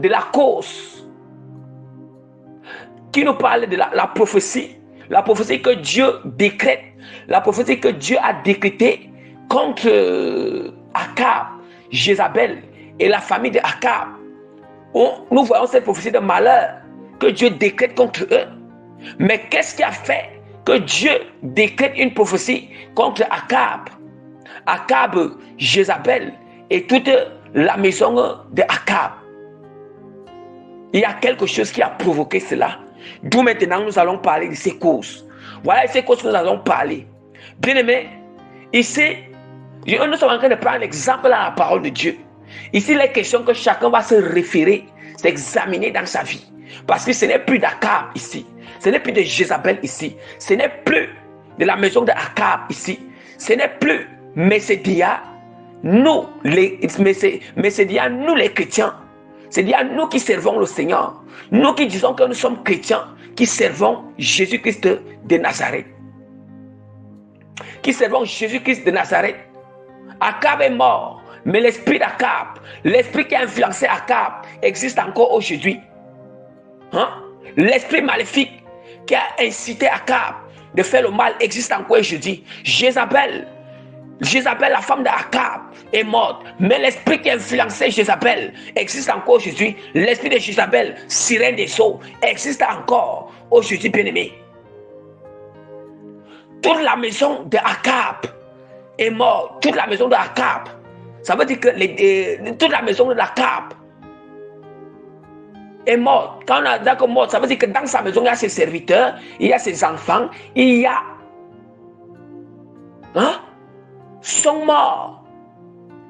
de la cause, qui nous parle de la prophétie que Dieu décrète, la prophétie que Dieu a décrétée contre Akab, Jézabel et la famille de Akab. Nous voyons cette prophétie de malheur que Dieu décrète contre eux. Mais qu'est-ce qui a fait que Dieu décrète une prophétie contre Akab, Jézabel et toute la maison de Akab? Il y a quelque chose qui a provoqué cela. D'où maintenant nous allons parler de ces causes. Voilà ces causes que nous allons parler. Bien aimé, ici, Nous sommes en train de prendre l'exemple à la parole de Dieu. Ici, les questions que chacun va se référer, s'examiner dans sa vie. Parce que ce n'est plus d'Akab ici. Ce n'est plus de Jézabel ici. Ce n'est plus de la maison d'Akab ici. Ce n'est plus Messédia, nous les chrétiens. C'est-à-dire nous qui servons le Seigneur. Nous qui disons que nous sommes chrétiens, qui servons Jésus-Christ de Nazareth. Qui servons Jésus-Christ de Nazareth. Akab est mort, mais l'esprit d'Akab, l'esprit qui a influencé Akab, existe encore aujourd'hui. L'esprit maléfique qui a incité Akab de faire le mal existe encore aujourd'hui. Jézabel, la femme d'Akab, est morte, mais l'esprit qui a influencé Jézabel existe encore aujourd'hui. L'esprit de Jézabel, sirène des eaux, existe encore aujourd'hui, bien-aimé. Toute la maison d'Akab est morte. Toute la maison d'Akab. Ça veut dire que toute la maison d'Akab est morte. Quand on a dit que morte, ça veut dire que dans sa maison, il y a ses serviteurs, il y a ses enfants, il y a sont morts.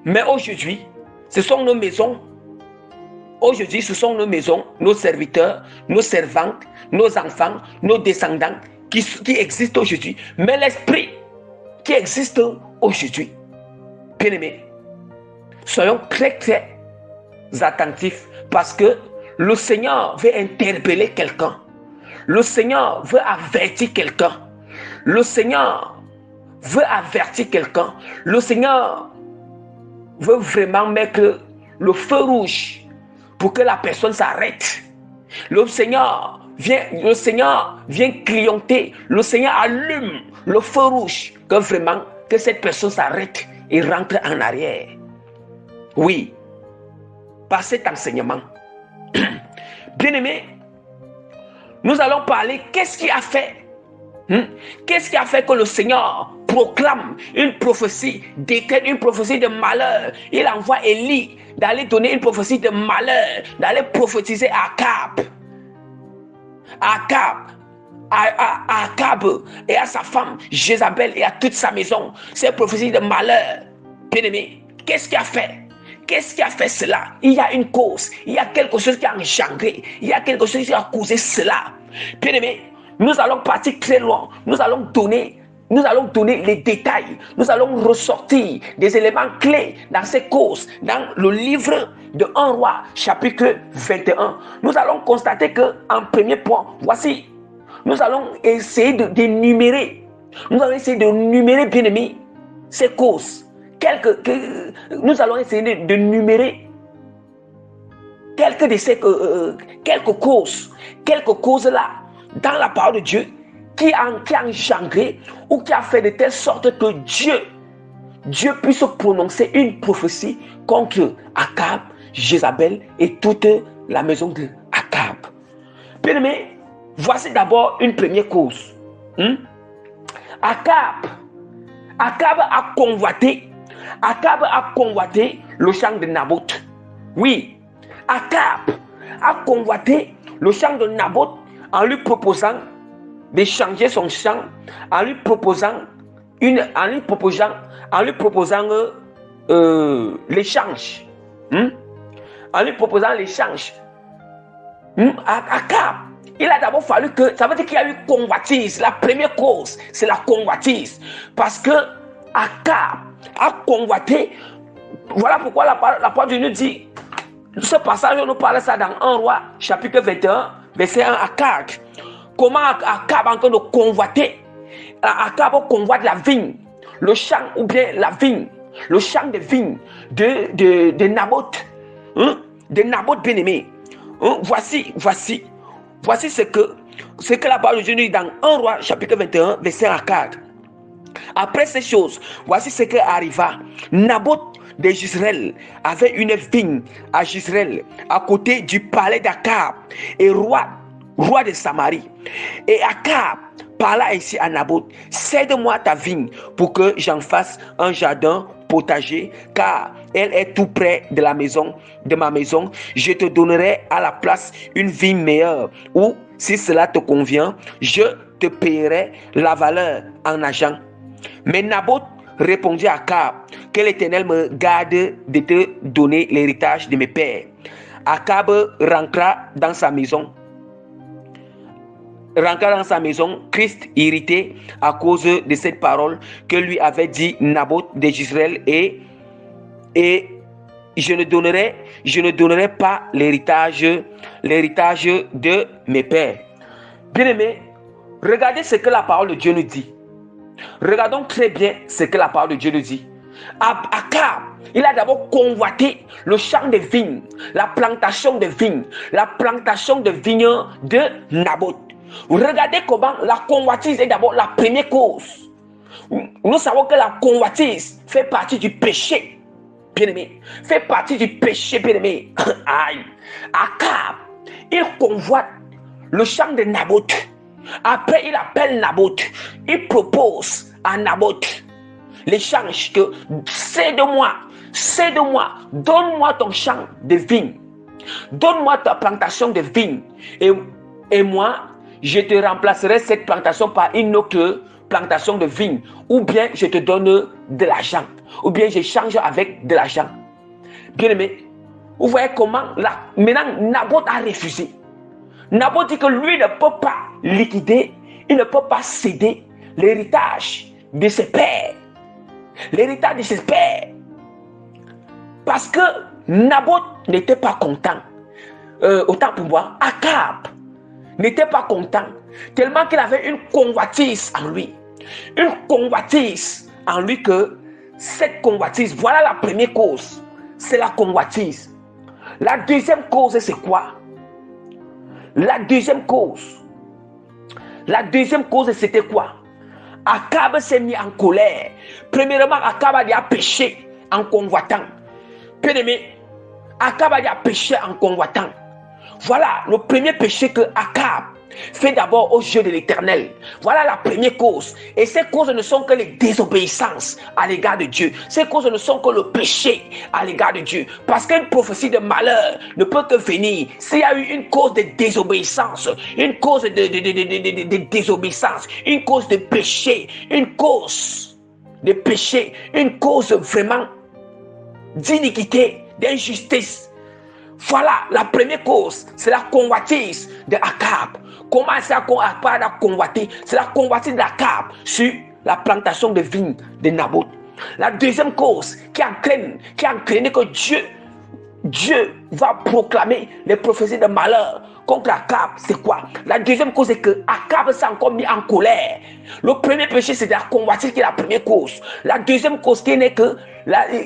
Mais aujourd'hui, ce sont nos maisons. Aujourd'hui, ce sont nos maisons, nos serviteurs, nos servantes, nos enfants, nos descendants qui existent aujourd'hui. Mais l'esprit qui existe aujourd'hui, bien aimé, soyons très très attentifs parce que le Seigneur veut interpeller quelqu'un. Le Seigneur veut avertir quelqu'un. Le Seigneur veut avertir quelqu'un. Le Seigneur veut vraiment mettre le feu rouge pour que la personne s'arrête. Le Seigneur vient clignoter. Le Seigneur allume le feu rouge que vraiment que cette personne s'arrête et rentre en arrière. Oui, par cet enseignement. Bien-aimé, nous allons parler qu'est-ce qui a fait qu'est-ce qui a fait que le Seigneur proclame une prophétie, décrète une prophétie de malheur. Il envoie Élie d'aller donner une prophétie de malheur, d'aller prophétiser à Akab et à sa femme Jézabel et à toute sa maison. Cette prophétie de malheur. Bien-aimé, qu'est-ce qui a fait? Qu'est-ce qui a fait cela? Il y a une cause, il y a quelque chose qui a engendré, il y a quelque chose qui a causé cela. Bien-aimé, nous allons partir très loin. Nous allons donner les détails. Nous allons ressortir des éléments clés dans ces causes, dans le livre de 1 roi, chapitre 21. Nous allons constater que, en premier point, voici, nous allons essayer d'énumérer. Nous allons essayer de numérer, bien aimé, ces causes. Nous allons essayer de numérer quelques de ces quelques causes là dans la parole de Dieu qui a engendré ou qui a fait de telle sorte que Dieu puisse prononcer une prophétie contre Akab, Jézabel et toute la maison de Akab. Bien aimé, voici d'abord une première cause. Akab a convoité le champ de Naboth. Oui, Akab a convoité le champ de Naboth en lui proposant d'échanger son champ, en lui proposant l'échange. En lui proposant l'échange. Akab, il a d'abord fallu que, ça veut dire qu'il y a eu convoitise. La première cause, c'est la convoitise. Parce que Akab a convoité. Voilà pourquoi la parole de Dieu nous dit, ce passage, on nous parle ça dans 1 roi, chapitre 21, verset 1 à 4. Comment Akab en train de convoiter. Akab convoite la vigne, le champ ou bien la vigne, le champ de vigne de Naboth. De Naboth bien-aimé. Voici ce que la parole de Dieu nous dit dans 1 roi, chapitre 21, verset 1 à 4. Après ces choses, voici ce qui arriva. Naboth de Jezreel avait une vigne à Jezreel, à côté du palais d'Akab, et roi de Samarie. Et Akab parla ainsi à Naboth: cède-moi ta vigne pour que j'en fasse un jardin potager, car elle est tout près de ma maison. Je te donnerai à la place une vigne meilleure, ou si cela te convient, je te paierai la valeur en argent. Mais Naboth répondit à Akab: que l'Éternel me garde de te donner l'héritage de mes pères. Akab rentra dans sa maison. Christ irrité à cause de cette parole que lui avait dit Naboth de Jezreel et je ne donnerai pas l'héritage de mes pères. Bien-aimés, regardez ce que la parole de Dieu nous dit. Regardons très bien ce que la parole de Dieu nous dit. Akab, il a d'abord convoité le champ de vignes, la plantation de vignes de Naboth. Regardez comment la convoitise est d'abord la première cause. Nous savons que la convoitise fait partie du péché, bien-aimé. Fait partie du péché, bien-aimé. Aïe. Akab, il convoite le champ de Naboth. Après, il appelle Naboth. Il propose à Naboth l'échange que cède-moi, donne-moi ton champ de vigne, donne-moi ta plantation de vigne, et moi, je te remplacerai cette plantation par une autre plantation de vigne, ou bien je te donne de l'argent, ou bien j'échange avec de l'argent. Bien aimé, vous voyez comment maintenant Naboth a refusé. Naboth dit que lui ne peut pas liquider, il ne peut pas céder l'héritage de ses pères. L'héritage de ses pères. Parce que Naboth n'était pas content. Autant pour moi, Akab n'était pas content, tellement qu'il avait une convoitise en lui. Une convoitise en lui que cette convoitise, voilà la première cause, c'est la convoitise. La deuxième cause, c'est quoi? La deuxième cause, c'était quoi? Akab s'est mis en colère. Premièrement, Akab a péché en convoitant. Bien-aimé, Akab a péché en convoitant. Voilà le premier péché que Akab fait d'abord aux yeux de l'Éternel. Voilà la première cause. Et ces causes ne sont que les désobéissances à l'égard de Dieu. Ces causes ne sont que le péché à l'égard de Dieu. Parce qu'une prophétie de malheur ne peut que venir s'il y a eu une cause de désobéissance, une cause de désobéissance, une cause de péché, une cause de péché, une cause vraiment d'iniquité, d'injustice. Voilà la première cause, c'est la convoitise de Akab. Comment est-ce qu'Akab a convoité? C'est la convoitise d'Akab sur la plantation de vignes de Naboth. La deuxième cause qui a entraîné que Dieu va proclamer les prophéties de malheur contre Akab, c'est quoi? La deuxième cause, c'est que Akab s'est encore mis en colère. Le premier péché, c'est la convoitise qui est la première cause. La deuxième cause qui n'est que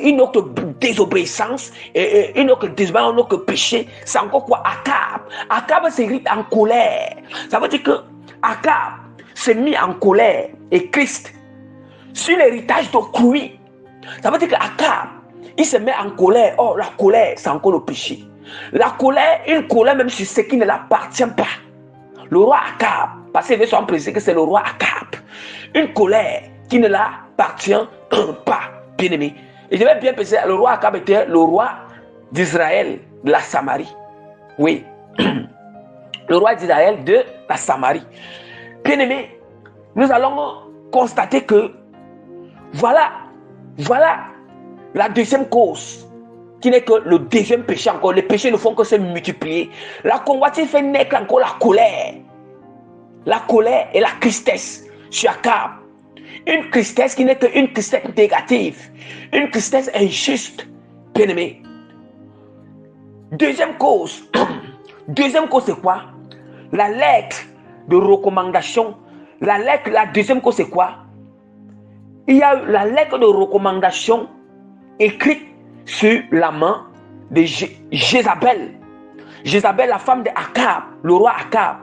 une autre désobéissance et un autre péché, c'est encore quoi? Akab s'irrite en colère. Ça veut dire que Akab s'est mis en colère et Christ sur l'héritage d'autrui. Ça veut dire que Akab, il se met en colère. Oh, la colère, c'est encore le péché. La colère, une colère même sur ce qui ne l'appartient pas. Le roi Akab, parce qu'il veut s'en préciser que c'est le roi Akab. Une colère qui ne l'appartient pas, bien aimé. Et je vais bien penser, le roi Akab était le roi d'Israël, de la Samarie. Oui. Le roi d'Israël de la Samarie. Bien aimé, nous allons constater que voilà la deuxième cause, qui n'est que le deuxième péché encore. Les péchés ne font que se multiplier. La convoitise fait naître encore la colère. La colère et la tristesse sur Akab. Une tristesse qui n'est qu'une tristesse négative. Une tristesse injuste. Bien aimé. Deuxième cause. Deuxième cause, c'est quoi? La lettre de recommandation. La deuxième cause, c'est quoi? Il y a la lettre de recommandation écrite sur la main de Jézabel. Jézabel, la femme de Akab, le roi Akab,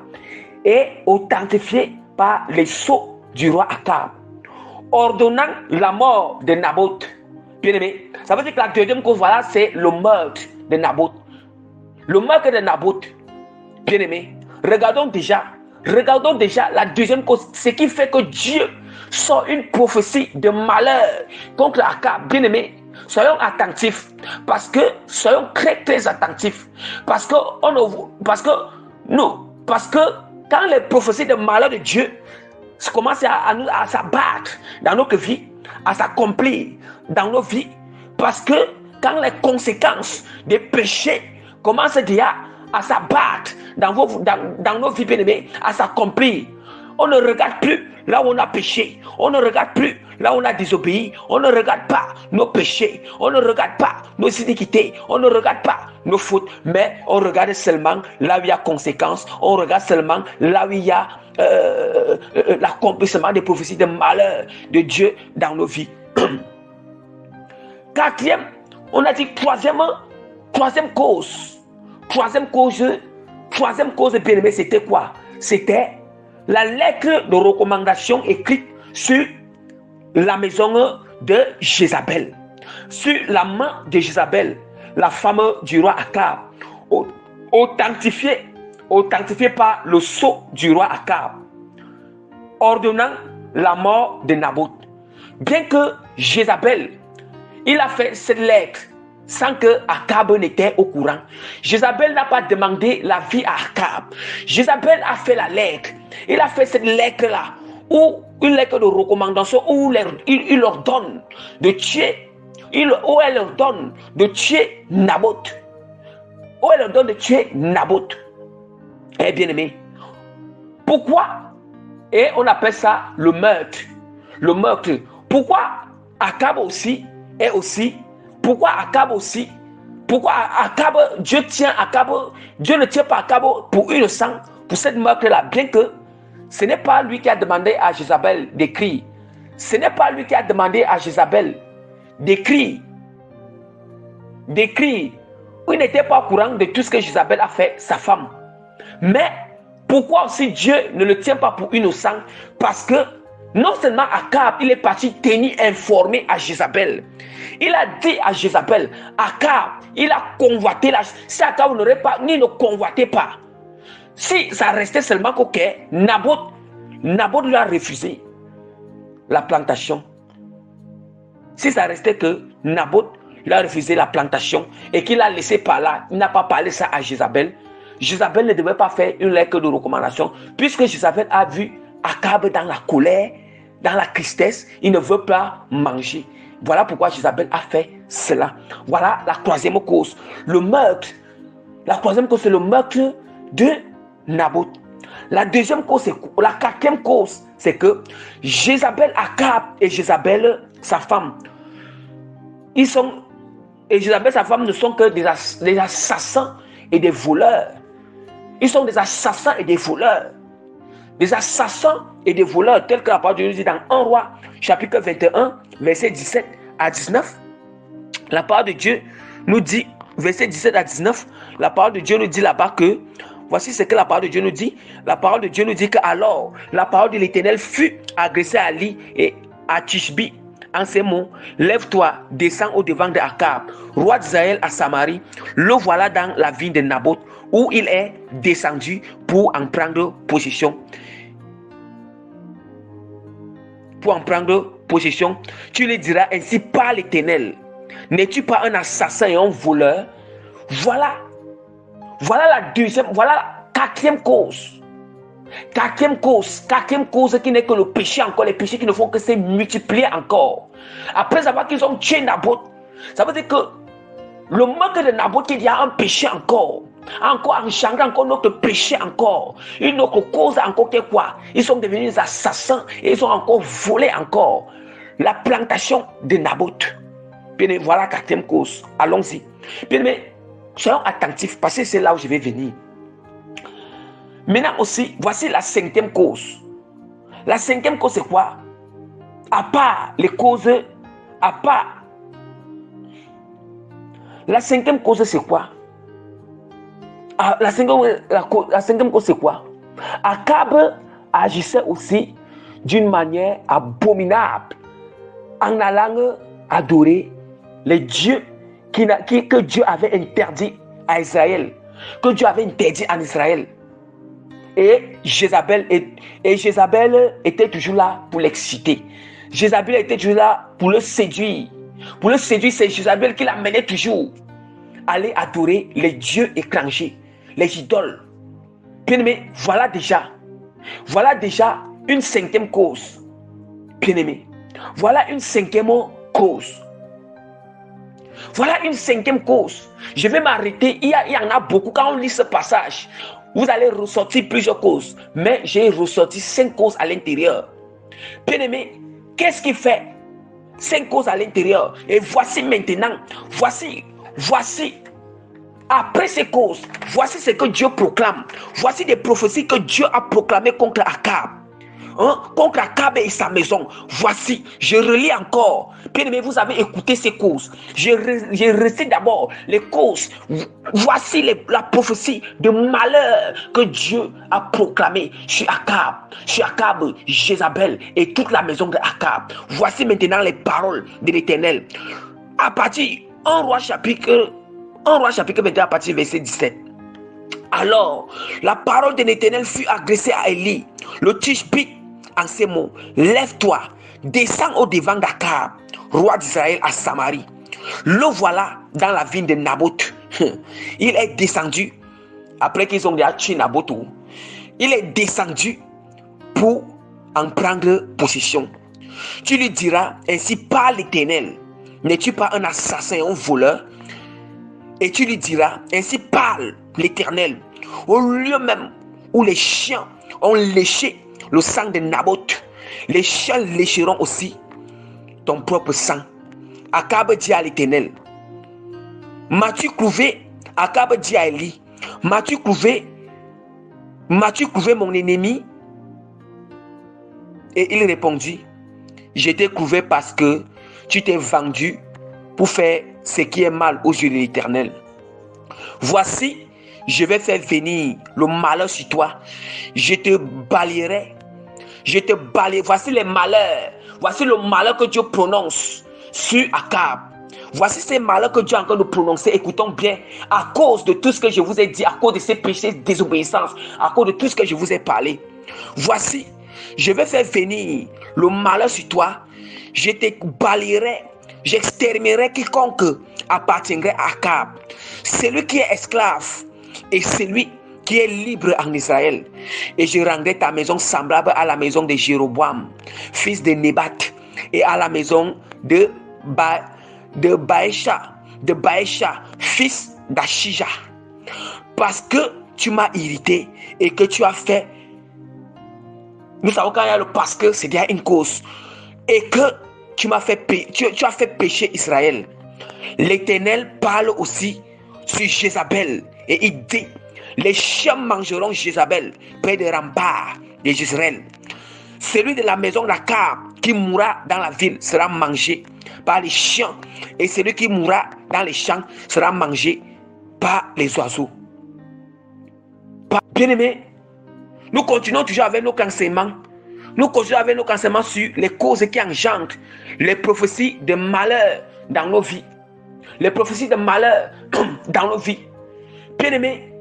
est authentifiée par les sceaux du roi Akab, ordonnant la mort de Naboth. Bien aimé, ça veut dire que la deuxième cause, voilà, c'est le meurtre de Naboth. Le meurtre de Naboth, bien aimé, regardons déjà la deuxième cause, ce qui fait que Dieu sort une prophétie de malheur contre Akab. Bien aimé, soyons attentifs, soyons très très attentifs, parce que quand les prophéties de malheur de Dieu commencent à s'abattre dans notre vie, à s'accomplir dans nos vies, Parce que quand les conséquences des péchés commencent déjà à s'abattre dans nos vies bien-aimées, à s'accomplir, on ne regarde plus là où on a péché, on ne regarde plus là où on a désobéi, on ne regarde pas nos péchés, on ne regarde pas nos iniquités, on ne regarde pas nos fautes, mais on regarde seulement là où il y a conséquences, on regarde seulement là où il y a l'accomplissement des prophéties de malheur de Dieu dans nos vies. Quatrième, on a dit troisième cause bien-aimé, c'était quoi? C'était la lettre de recommandation écrite sur la maison de Jézabel, sur la main de Jézabel, la femme du roi Akab, authentifiée par le sceau du roi Akab, ordonnant la mort de Naboth. Bien que Jézabel, il a fait cette lettre sans que Akab n'était au courant. Jézabel n'a pas demandé la vie à Akab. Jézabel a fait la lettre. Il a fait cette lettre-là, ou une lettre de recommandation, où il leur donne de tuer, où elle leur donne de tuer Naboth. Où elle leur donne de tuer Naboth. Eh bien aimé, pourquoi? Et on appelle ça le meurtre. Le meurtre. Pourquoi Akab aussi est aussi? Pourquoi Akab aussi? Pourquoi Akab, Dieu ne tient pas Akab pour innocent, pour cette meurtre-là, bien que ce n'est pas lui qui a demandé à Jézabel d'écrire. Ce n'est pas lui qui a demandé à Jézabel d'écrire. Il n'était pas au courant de tout ce que Jézabel a fait, sa femme. Mais pourquoi aussi Dieu ne le tient pas pour innocent? Parce que non seulement Akab, il est parti tenir informé à Jézabel. Il a dit à Jézabel, Akab, il a convoité la... Si Akab n'aurait pas, ni ne convoitait pas, si ça restait seulement qu'ok, Naboth lui a refusé la plantation. Si ça restait que Naboth lui a refusé la plantation et qu'il a laissé par là, il n'a pas parlé ça à Jézabel. Jézabel ne devait pas faire une lettre de recommandation, puisque Jézabel a vu Akab dans la colère, dans la tristesse, il ne veut pas manger. Voilà pourquoi Jézabel a fait cela. Voilà la troisième cause, le meurtre. La troisième cause, c'est le meurtre de Naboth. La deuxième cause, la quatrième cause, c'est que Jézabel, Akab et Jézabel, sa femme, Jézabel, sa femme ne sont que des assassins et des voleurs. Ils sont des assassins et des voleurs. Des assassins et des voleurs, tels que la parole de Dieu nous dit dans 1 Roi, chapitre 21, verset 17 à 19. La parole de Dieu nous dit, verset 17 à 19, la parole de Dieu nous dit là-bas que, voici ce que la parole de Dieu nous dit. La parole de Dieu nous dit que alors la parole de l'Éternel fut adressée à Ali et à Tishbi en ces mots: lève-toi, descends au devant de Akab, roi d'Israël à Samarie. Le voilà dans la ville de Naboth, où il est descendu pour en prendre possession. Tu lui diras ainsi par l'Éternel: n'es-tu pas un assassin et un voleur? Voilà la quatrième cause. Quatrième cause qui n'est que le péché encore, les péchés qui ne font que se multiplier encore. Après avoir qu'ils ont tué Naboth, ça veut dire que le meurtre de Naboth, il y a un péché encore en changeant encore notre péché encore, une autre cause encore que quoi? Ils sont devenus des assassins et ils ont encore volé encore la plantation de Naboth. Bien, voilà la quatrième cause. Allons-y. Bien, mais soyons attentifs parce que c'est là où je vais venir. Maintenant aussi, voici la cinquième cause. La cinquième cause, c'est quoi? À part les causes, la cinquième cause, c'est quoi? La cinquième cause, c'est quoi? Akab agissait aussi d'une manière abominable en allant adorer les dieux que Dieu avait interdit à Israël, que Dieu avait interdit en Israël. Et Jézabel était toujours là pour l'exciter. Jézabel était toujours là pour le séduire. Pour le séduire, c'est Jézabel qui l'amenait toujours à aller adorer les dieux étrangers, les idoles. Bien-aimé, voilà déjà une cinquième cause. Bien-aimé, voilà une cinquième cause. Voilà une cinquième cause. Je vais m'arrêter. Il y en a beaucoup. Quand on lit ce passage, vous allez ressortir plusieurs causes. Mais j'ai ressorti 5 causes à l'intérieur. Bien-aimé, qu'est-ce qui fait 5 causes à l'intérieur? Et voici maintenant, voici, après ces causes, voici ce que Dieu proclame. Voici des prophéties que Dieu a proclamées contre Akab. Contre Akab et sa maison. Voici, je relis encore. Bien-aimé, vous avez écouté ces causes. Je récite d'abord les causes. Voici la prophétie de malheur que Dieu a proclamée sur Akab, Jézabel et toute la maison de Akab. Voici maintenant les paroles de l'Éternel. À partir 1 Roi chapitre 21, à partir du verset 17. Alors, la parole de l'Éternel fut adressée à Élie, le Tishbite, en ces mots: lève-toi, descends au devant d'Akab, roi d'Israël, à Samarie. Le voilà dans la ville de Naboth. Il est descendu, après qu'ils ont déjà tué Naboth, il est descendu pour en prendre possession. Tu lui diras: ainsi parle l'Éternel, n'es-tu pas un assassin, un voleur? Et tu lui diras: ainsi parle l'Éternel, au lieu même où les chiens ont léché le sang de Naboth, les chiens lécheront aussi ton propre sang. Akab dit à l'Éternel: m'as-tu couvé? Akab dit à Élie: m'as-tu couvé mon ennemi? Et il répondit: je t'ai couvé parce que tu t'es vendu pour faire ce qui est mal aux yeux de l'Éternel. Voici, je vais faire venir le malheur sur toi. Je te balayerai. Voici les malheurs. Voici le malheur que Dieu prononce sur Akab. Voici ces malheurs que Dieu est en train de prononcer. Écoutons bien. À cause de tout ce que je vous ai dit, à cause de ces péchés, désobéissance, à cause de tout ce que je vous ai parlé. Voici, je vais faire venir le malheur sur toi. Je te balayerai. J'exterminerai quiconque appartiendrait à Akab, celui qui est esclave et celui qui est libre en Israël. Et je rendrai ta maison semblable à la maison de Jéroboam, fils de Nébat, et à la maison de Baécha, fils d'Achija. Parce que tu m'as irrité et que tu as fait... Nous savons quand il y a le parce que, c'est bien une cause. Et que tu as fait pécher Israël. L'Éternel parle aussi sur Jézabel et il dit: les chiens mangeront Jézabel près des remparts de Jezreel. Celui de la maison d'Akab qui mourra dans la ville sera mangé par les chiens, et celui qui mourra dans les champs sera mangé par les oiseaux. Bien-aimés, nous continuons toujours avec nos enseignements. Nous continuons avec nos enseignements sur les causes qui engendrent les prophéties de malheur dans nos vies. Les prophéties de malheur dans nos vies. Bien-aimés,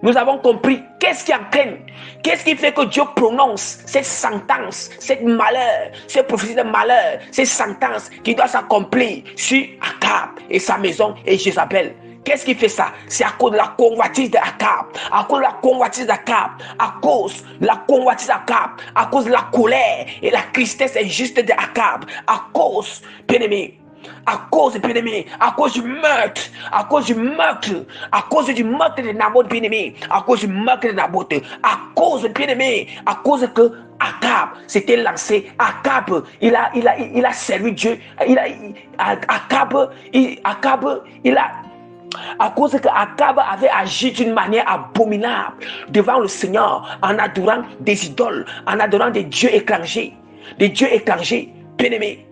nous avons compris qu'est-ce qui entraîne, qu'est-ce qui fait que Dieu prononce cette sentence, cette malheur, cette prophétie de malheur, cette sentence qui doit s'accomplir sur Akab et sa maison et Jézabel. Qu'est-ce qui fait ça? C'est à cause de la convoitise d'Akab, à cause de la convoitise d'Akab, à cause de la convoitise d'Akab, à cause de la colère et la tristesse injuste d'Akab, à cause, bien-aimé, à cause du meurtre, à cause du meurtre de Naboth, bien-aimé, à cause du meurtre de Naboth, à cause, bien-aimé, à cause que Akab s'était lancé. Akab, il a servi Dieu. À cause que Akab avait agi d'une manière abominable devant le Seigneur, en adorant des idoles, en adorant des dieux étrangers, bien-aimés.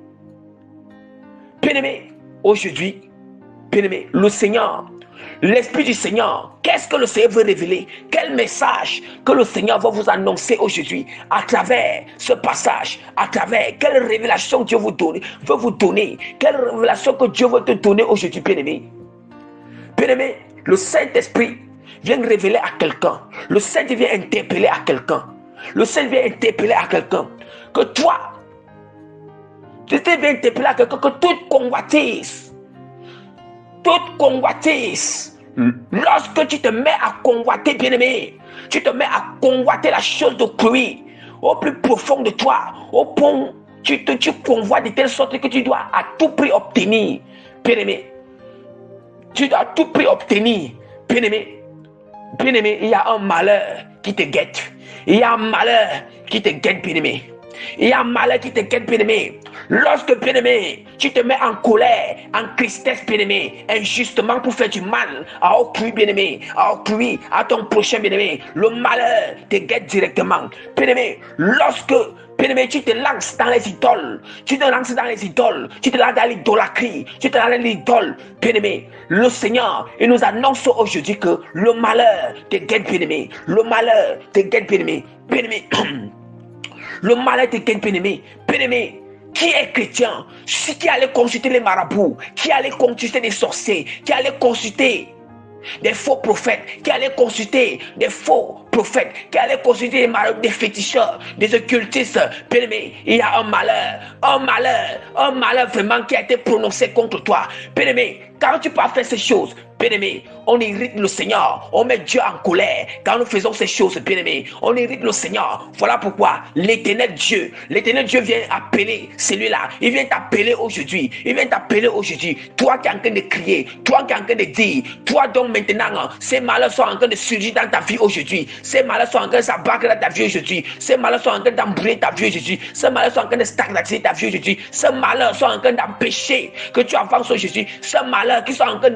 Bien-aimé, aujourd'hui, bien-aimé, le Seigneur, l'Esprit du Seigneur, qu'est-ce que le Seigneur veut révéler? Quel message que le Seigneur va vous annoncer aujourd'hui à travers ce passage, à travers quelle révélation Dieu veut vous donner, quelle révélation que Dieu veut te donner aujourd'hui, bien-aimé? Bien-aimé, le Saint-Esprit vient révéler à quelqu'un, le Saint-Esprit vient interpeller à quelqu'un, que toi, je t'ai bien interpellé à quelqu'un, que toute convoitise, lorsque tu te mets à convoiter, bien-aimé, tu te mets à convoiter la chose d'autrui au plus profond de toi, au point tu convoites de telle sorte que tu dois à tout prix obtenir, bien-aimé. Tu dois tout prix obtenir. Bien-aimé, bien-aimé, il y a un malheur qui te guette. Il y a un malheur qui te guette, bien-aimé. Il y a un malheur qui te guette, bien-aimé. Lorsque, bien-aimé, tu te mets en colère, en tristesse, bien-aimé, injustement pour faire du mal à autrui, bien-aimé, à autrui, à ton prochain, bien-aimé, le malheur te guette directement. Bien-aimé, lorsque, bien-aimé, tu te lances dans les idoles, tu te lances dans l'idolâtrie, tu te lances dans l'idole, bien-aimé, le Seigneur, il nous annonce aujourd'hui que le malheur te guette, bien-aimé, le malheur te guette, bien-aimé, bien-aimé. Le malheur te guette, bien-aimé. Bien-aimé, qui est chrétien, qui allait consulter les marabouts, qui allait consulter des sorciers, qui allait consulter des faux prophètes, qui allaient consulter des faux prophètes, qui allaient consulter des féticheurs, des occultistes. Bien-aimé, il y a un malheur vraiment qui a été prononcé contre toi. Bien-aimé, quand tu peux faire ces choses, bien-aimé, on irrite le Seigneur, on met Dieu en colère. Quand nous faisons ces choses, bien-aimé, on irrite le Seigneur. Voilà pourquoi l'éternel Dieu vient appeler celui-là. Il vient t'appeler aujourd'hui. Toi qui es en train de crier, toi qui es en train de dire, toi donc maintenant, ces malheurs sont en train de surgir dans ta vie aujourd'hui. Ces malheurs sont en train de s'abattre dans ta vie aujourd'hui. Ces malheurs sont en train d'embrouiller ta vie aujourd'hui. Ces malheurs sont en train de stagner ta vie aujourd'hui. Ces malheurs sont en train d'empêcher que tu avances aujourd'hui. Ces malheurs qui sont en train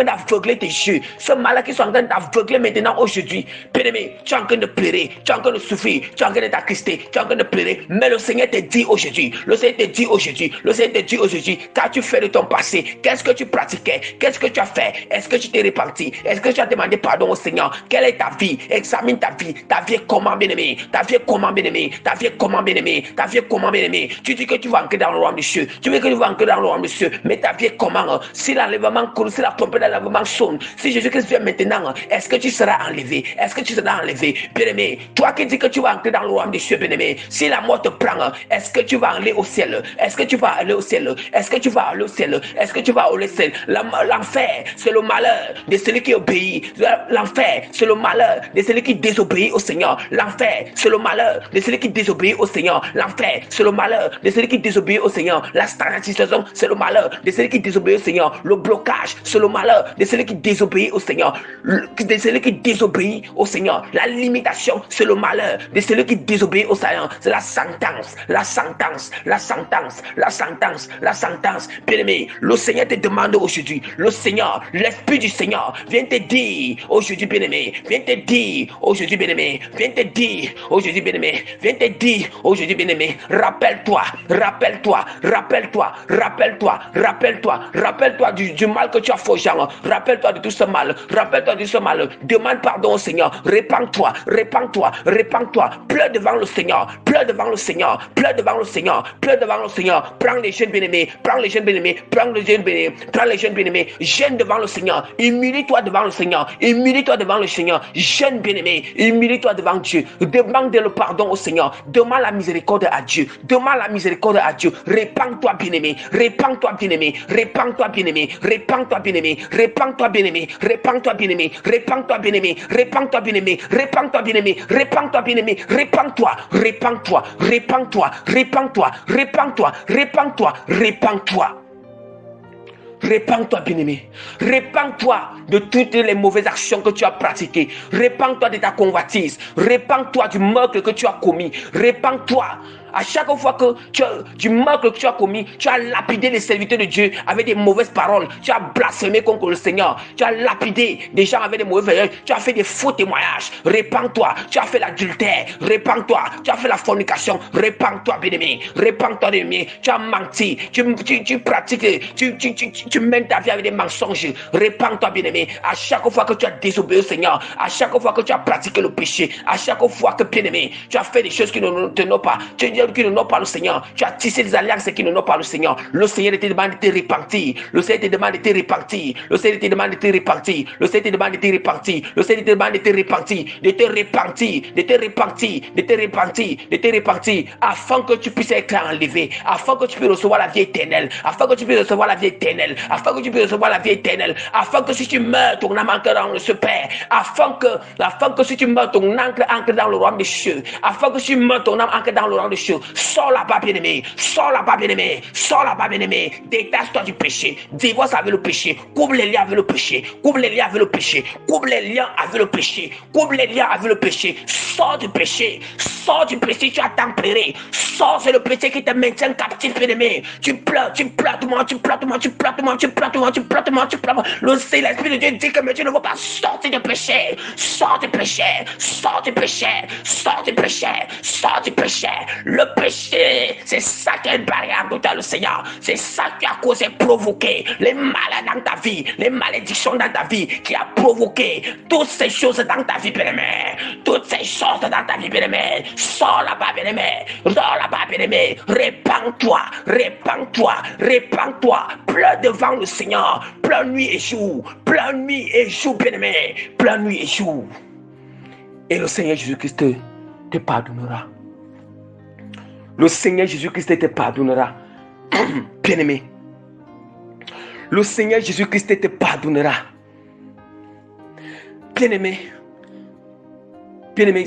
d'aveugler tes yeux. Ces malheurs qui sont en train d'aveugler maintenant aujourd'hui. Bien-aimé, tu es en train de pleurer, tu es en train de souffrir, tu es en train de t'attrister, tu es en train de pleurer. Mais le Seigneur te dit aujourd'hui, quand tu fais de ton passé, qu'est-ce que tu pratiquais, qu'est-ce que tu as fait, est-ce que tu t'es repenti, est-ce que tu as demandé pardon au Seigneur, quelle est ta vie, examine ta vie est comment, bien-aimé, ta vie est comment, bien-aimé, tu dis que tu vas entrer dans le royaume des cieux, mais ta vie est comment, si l'enlèvement coule, si la trompette d'enlèvement sonne, si Jésus-Christ vient maintenant, est-ce que tu seras enlevé, bien-aimé, toi qui dis que tu vas entrer dans le royaume des cieux, bien-aimé, si la mort te prend, est-ce que tu vas aller au ciel, l'enfer, c'est le malheur de celui qui obéit, l'enfer, c'est le malheur de celui qui désobéit au Seigneur, l'enfer, c'est le malheur de celui qui désobéit au Seigneur, l'enfer, c'est le malheur de celui qui désobéit au Seigneur, la stagnation, c'est le malheur de celui qui désobéit au Seigneur, le blocage, c'est le malheur de celui qui désobéit au Seigneur, la limitation, c'est le malheur de celui qui désobéit au Seigneur, c'est la sentence, bien-aimé, le Seigneur te demande aujourd'hui, l'Esprit du Seigneur vient te dire aujourd'hui, bien-aimé, rappelle-toi du mal que tu as fait aux gens, rappelle-toi de tout ce mal, demande pardon au Seigneur, répands-toi, pleure devant le Seigneur, prends les jeunes bien-aimés, jeûne devant le Seigneur, humilie-toi devant le Seigneur, jeûne bien-aimé, humilie-toi devant Dieu, demande le pardon au Seigneur, demande la miséricorde à Dieu, répands-toi bien-aimé, répands-toi de toutes les mauvaises actions que tu as pratiquées, répands-toi de ta convoitise, répands-toi du meurtre que tu as commis, répands-toi. À chaque fois que du meurtre que tu as commis, tu as lapidé les serviteurs de Dieu avec des mauvaises paroles, tu as blasphémé contre le Seigneur, tu as lapidé des gens avec des mauvais veilleurs, tu as fait des faux témoignages, répands-toi, tu as fait l'adultère, répands-toi, tu as fait la fornication, répands-toi bien-aimé, tu as menti, tu pratiques, tu mènes ta vie avec des mensonges, répands-toi bien-aimé. À chaque fois que tu as désobéi au Seigneur, à chaque fois que tu as pratiqué le péché, à chaque fois que bien-aimé, tu as fait des choses qui ne te n'ont pas, qui ne n'ont pas le Seigneur, tu as tissé des alliances qui ne n'ont pas le Seigneur, le Seigneur te demande de te repentir, le Seigneur te demande de te repentir, afin que tu puisses être enlevé, afin que tu puisses recevoir la vie éternelle, afin que si tu meurs, ton âme entre dans le Père, afin que si tu meurs, ton âme entre dans le royaume des cieux, afin que si tu meurs, ton âme entre dans le royaume des cieux. péché. Sors là-bas, bien-aimé. Sors là-bas, bien-aimé. Sors là-bas, bien-aimé. Détache-toi du péché. Divorce avec le péché. Coupe les liens avec le péché. Coupe les liens avec le péché. Coupe les liens avec le péché. Coupe les liens avec le péché. Sors du péché. Sors du péché, tu as tempéré. Sors, c'est le péché qui te maintient captif, bien-aimé. Tu pleures, tu pleures, tout le monde, tu pleures, tout le monde, tu pleures, tout le monde, tu pleures, tout le monde, tu pleures, tout le monde, tu pleures. L'Esprit de Dieu dit que mais tu ne veux pas sortir du péché. Sors du péché. Sors du péché. Sors du péché. Sors du péché. Le péché, c'est ça qui est une barrière contre le Seigneur. C'est ça qui a causé, provoqué les malades dans ta vie, les malédictions dans ta vie, qui a provoqué toutes ces choses dans ta vie, bien-aimé. Toutes ces choses dans ta vie, bien-aimé. Sors là-bas, bien-aimé. Sors là-bas, bien-aimé. Répands-toi, répands-toi, répands-toi. Pleure devant le Seigneur. Pleure nuit et jour. Pleure nuit et jour, bien-aimé. Pleure nuit et jour. Et le Seigneur Jésus-Christ te pardonnera. Le Seigneur Jésus-Christ te pardonnera. Bien-aimé. Le Seigneur Jésus-Christ te pardonnera. Bien-aimé. Bien-aimé,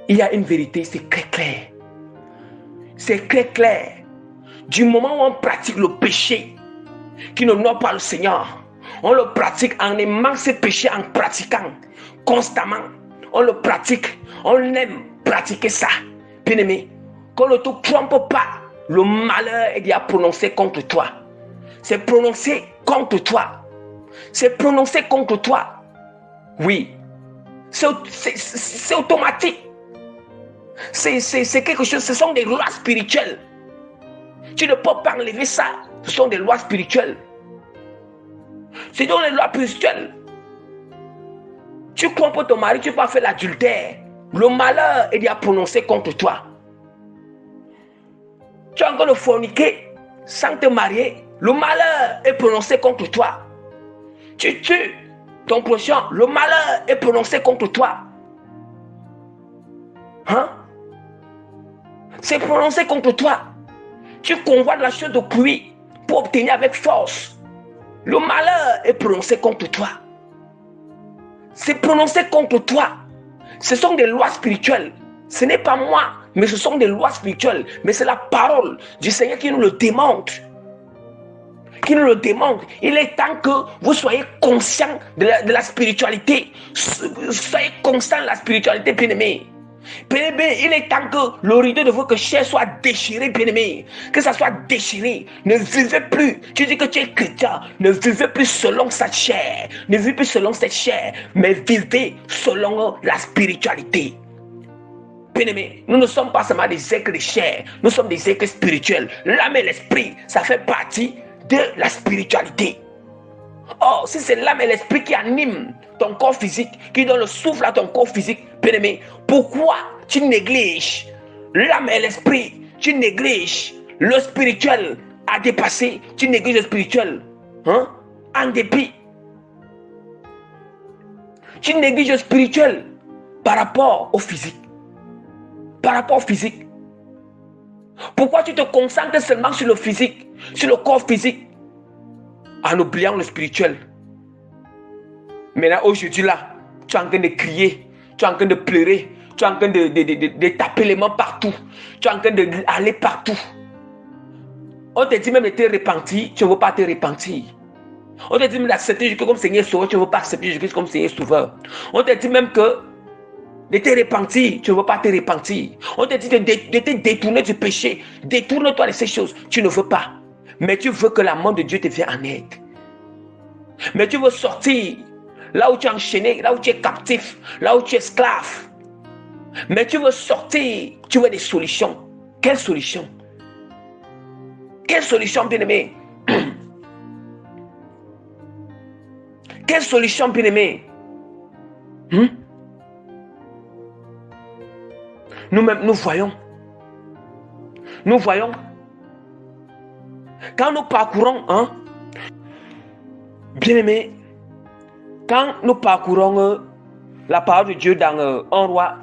il y a une vérité, c'est très clair. C'est très clair. Du moment où on pratique le péché qui n'honore pas le Seigneur, on le pratique en aimant ce péché, en pratiquant constamment. On le pratique, on aime pratiquer ça. Bien-aimé, qu'on ne te trompe pas, le malheur est déjà prononcé contre toi. C'est prononcé contre toi. C'est prononcé contre toi. Oui. C'est automatique. C'est quelque chose, ce sont des lois spirituelles. Tu ne peux pas enlever ça. Ce sont des lois spirituelles. C'est donc les lois spirituelles. Tu trompes ton mari, tu vas faire l'adultère. Le malheur est déjà prononcé contre toi. Tu es en train de forniquer sans te marier. Le malheur est prononcé contre toi. Tu tues ton prochain. Le malheur est prononcé contre toi. Hein? C'est prononcé contre toi. Tu convoites la chose de pluie pour obtenir avec force. Le malheur est prononcé contre toi. C'est prononcé contre toi. Ce sont des lois spirituelles. Ce n'est pas moi, mais ce sont des lois spirituelles. Mais c'est la parole du Seigneur qui nous le démontre. Qui nous le démontre. Il est temps que vous soyez conscients de la spiritualité. Soyez conscients de la spiritualité, bien-aimé. Bien-aimé, il est temps que le rideau de votre chair soit déchiré, bien-aimé. Que ça soit déchiré. Ne vivez plus. Tu dis que tu es chrétien. Ne vivez plus selon cette chair. Ne vivez plus selon cette chair. Mais vivez selon la spiritualité. Bien-aimé, nous ne sommes pas seulement des êtres de chair. Nous sommes des êtres spirituels. L'âme et l'esprit, ça fait partie de la spiritualité. Or, si c'est l'âme et l'esprit qui animent ton corps physique, qui donne le souffle à ton corps physique, bien-aimé, pourquoi tu négliges l'âme et l'esprit? Tu négliges le spirituel à dépasser. Tu négliges le spirituel, hein? En dépit. Tu négliges le spirituel par rapport au physique. Par rapport au physique. Pourquoi tu te concentres seulement sur le physique, sur le corps physique, en oubliant le spirituel? Maintenant, aujourd'hui là, tu es en train de crier, tu es en train de pleurer, tu es en train de taper les mains partout, tu es en train d'aller partout. On te dit même de te repentir, tu ne veux pas te repentir. On te dit même d'accepter Jésus comme Seigneur Sauveur, tu ne veux pas accepter Jésus comme Seigneur Sauveur. On te dit même que de te repentir, tu ne veux pas te repentir. On te dit de te détourner du péché, détourne-toi de ces choses, tu ne veux pas. Mais tu veux que la main de Dieu te vienne en aide. Mais tu veux sortir là où tu es enchaîné, là où tu es captif, là où tu es esclave. Mais tu veux sortir, tu veux des solutions. Quelle solution? Quelle solution, bien-aimé? Quelle solution, bien-aimé? Nous-mêmes, nous voyons. Quand nous parcourons, bien-aimé, quand nous parcourons la parole de Dieu dans 1 roi,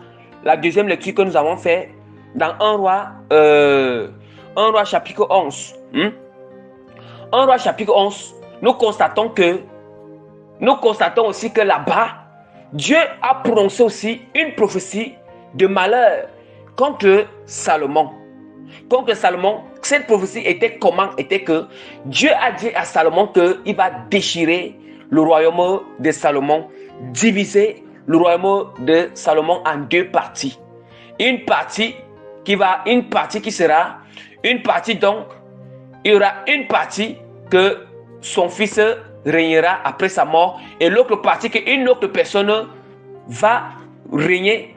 la deuxième lecture que nous avons fait, dans 1 roi chapitre 11. 1 roi chapitre 11, nous constatons aussi que là-bas, Dieu a prononcé aussi une prophétie de malheur contre Salomon. Contre Salomon, cette prophétie était comment? Était que Dieu a dit à Salomon qu'il va déchirer le royaume de Salomon, diviser le royaume de Salomon en deux parties. Une partie qui sera, une partie donc, il y aura une partie que son fils régnera après sa mort et l'autre partie qu'une autre personne va régner.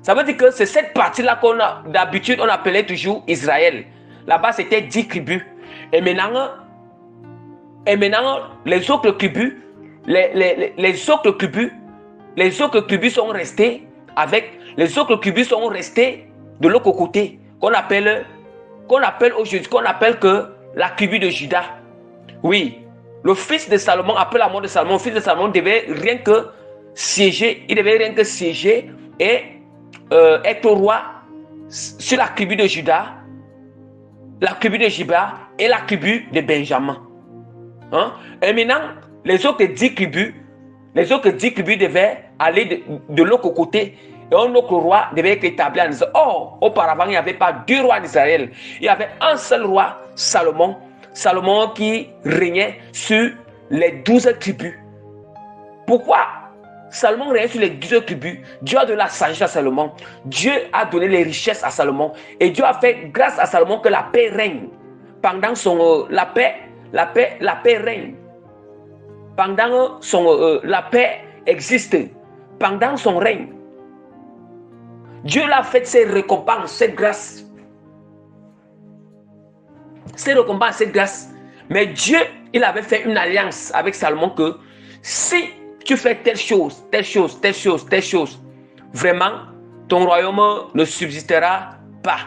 Ça veut dire que c'est cette partie-là qu'on a, d'habitude, on appelait toujours Israël. Là-bas, c'était 10 tribus. Et maintenant, les autres tribus, les autres tribus sont restées avec, les autres tribus sont restées de l'autre côté, qu'on appelle aujourd'hui, qu'on appelle que la tribu de Juda. Oui, le fils de Salomon, après la mort de Salomon, le fils de Salomon devait rien que siéger, et être roi sur la tribu de Juda, la tribu de Juda et la tribu de Benjamin. Hein? Et maintenant, les autres 10 tribus devaient aller de l'autre côté. Et un autre roi devait être établi en Israël. Or, auparavant, il n'y avait pas deux rois d'Israël. Il y avait un seul roi, Salomon. Salomon qui régnait sur les 12 tribus. Pourquoi Salomon régnait sur les 12 tribus? Dieu a donné la sagesse à Salomon. Dieu a donné les richesses à Salomon. Et Dieu a fait grâce à Salomon que la paix règne. Pendant son... la paix règne. Pendant son... la paix existe. Pendant son règne. Dieu l'a fait ses récompenses, cette grâce. Ses récompenses, cette grâce. Mais Dieu, il avait fait une alliance avec Salomon que si tu fais telle chose, vraiment, ton royaume ne subsistera pas.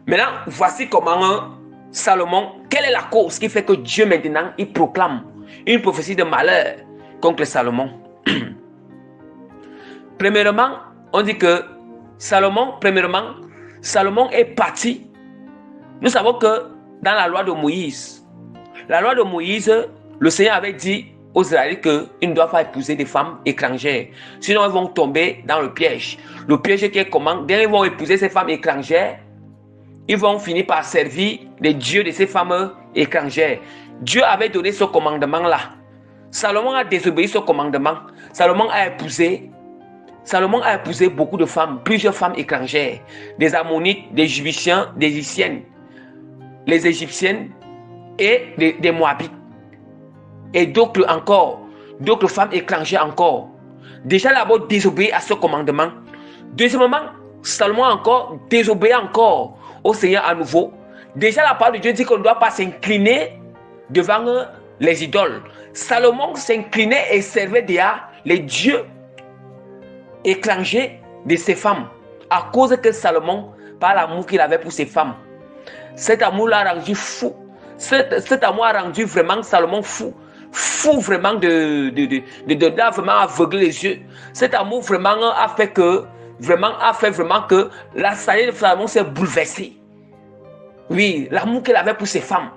Maintenant, voici comment Salomon, quelle est la cause qui fait que Dieu maintenant, il proclame une prophétie de malheur contre Salomon. Premièrement, on dit que Salomon est parti. Nous savons que dans la loi de Moïse, le Seigneur avait dit aux Israélites qu'ils ne doivent pas épouser des femmes étrangères. Sinon, ils vont tomber dans le piège. Le piège qui est comment? Dès qu'ils vont épouser ces femmes étrangères, ils vont finir par servir les dieux de ces femmes étrangères. Dieu avait donné ce commandement-là. Salomon a désobéi ce commandement. Salomon a épousé beaucoup de femmes, plusieurs femmes étrangères, des Ammonites, des Jébusiens, des Égyptiennes, les Égyptiennes et des Moabites. Et d'autres femmes étrangères encore. Déjà là-bas, désobéi à ce commandement. Deuxièmement, Salomon encore désobéi encore au Seigneur à nouveau. Déjà la parole de Dieu dit qu'on ne doit pas s'incliner devant les idoles. Salomon s'inclinait et servait déjà les dieux étrangers de ses femmes, à cause que Salomon, par l'amour qu'il avait pour ses femmes, cet amour l'a rendu fou. Cet amour a rendu vraiment Salomon fou vraiment vraiment aveugler les yeux. Cet amour vraiment a fait que la sagesse de Salomon s'est bouleversée. Oui, l'amour qu'il avait pour ses femmes,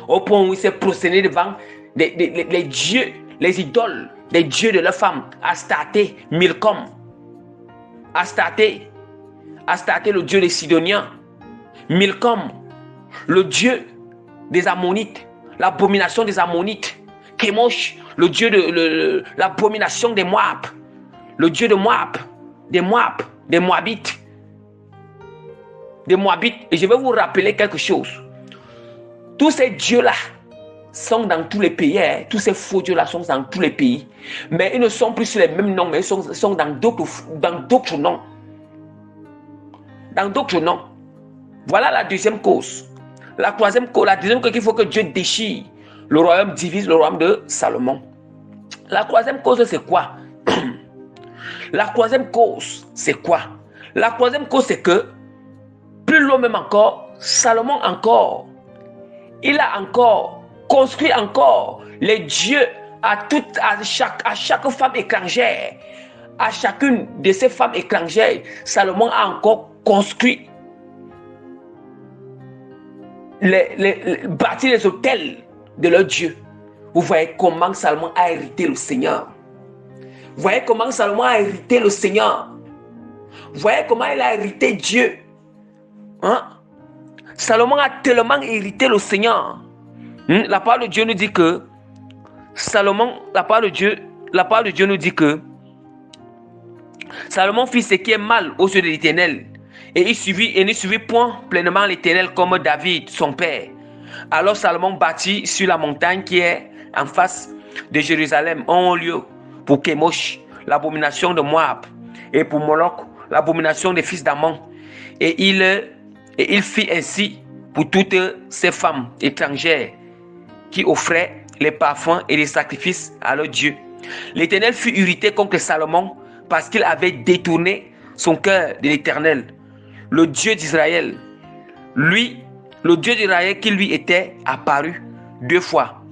au point où il s'est prosterné devant les dieux, les idoles, les dieux de leurs femmes, Astarté, Milcom, Astarté, le dieu des Sidoniens, Milcom, le dieu des Ammonites, l'abomination des Ammonites, Kémosh, le dieu de l'abomination des Moab, le dieu de Moab, des Moabites. Et je vais vous rappeler quelque chose. Tous ces dieux-là sont dans tous les pays. Tous ces faux dieux-là sont dans tous les pays. Mais ils ne sont plus sur les mêmes noms, mais ils sont dans d'autres noms. Dans d'autres noms. Voilà la deuxième cause. La deuxième cause qu'il faut que Dieu déchire le royaume, divise le royaume de Salomon. La troisième cause, c'est quoi? La troisième cause, c'est quoi? La troisième cause, c'est que plus loin même encore, Salomon encore, il a encore construit encore les dieux à chaque femme étrangère. À chacune de ces femmes étrangères, Salomon a encore construit bâti les hôtels de leurs dieux. Vous voyez comment Salomon a hérité le Seigneur. Vous voyez comment Salomon a hérité le Seigneur. Voyez comment il a hérité Dieu. Hein? Salomon a tellement hérité le Seigneur. La parole de Dieu nous dit que la parole de Dieu nous dit que Salomon fit ce qui est mal aux yeux de l'Éternel, et il ne suivit point pleinement l'Éternel comme David, son père. Alors Salomon bâtit sur la montagne qui est en face de Jérusalem un lieu pour Kémosh, l'abomination de Moab, et pour Moloch, l'abomination des fils d'Ammon. Et il fit ainsi pour toutes ces femmes étrangères qui offraient les parfums et les sacrifices à leur Dieu. L'Éternel fut irrité contre Salomon parce qu'il avait détourné son cœur de l'Éternel, le Dieu d'Israël. Le Dieu d'Israël qui lui était apparu 2 fois.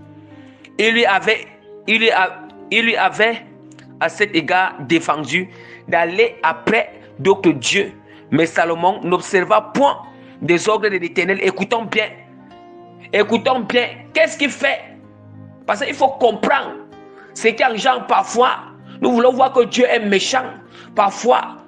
Il lui avait à cet égard défendu d'aller après d'autres dieux. Mais Salomon n'observa point des ordres de l'Éternel. Écoutons bien. Qu'est-ce qu'il fait? Parce qu'il faut comprendre. C'est qu'en genre, parfois, nous voulons voir que Dieu est méchant. Parfois,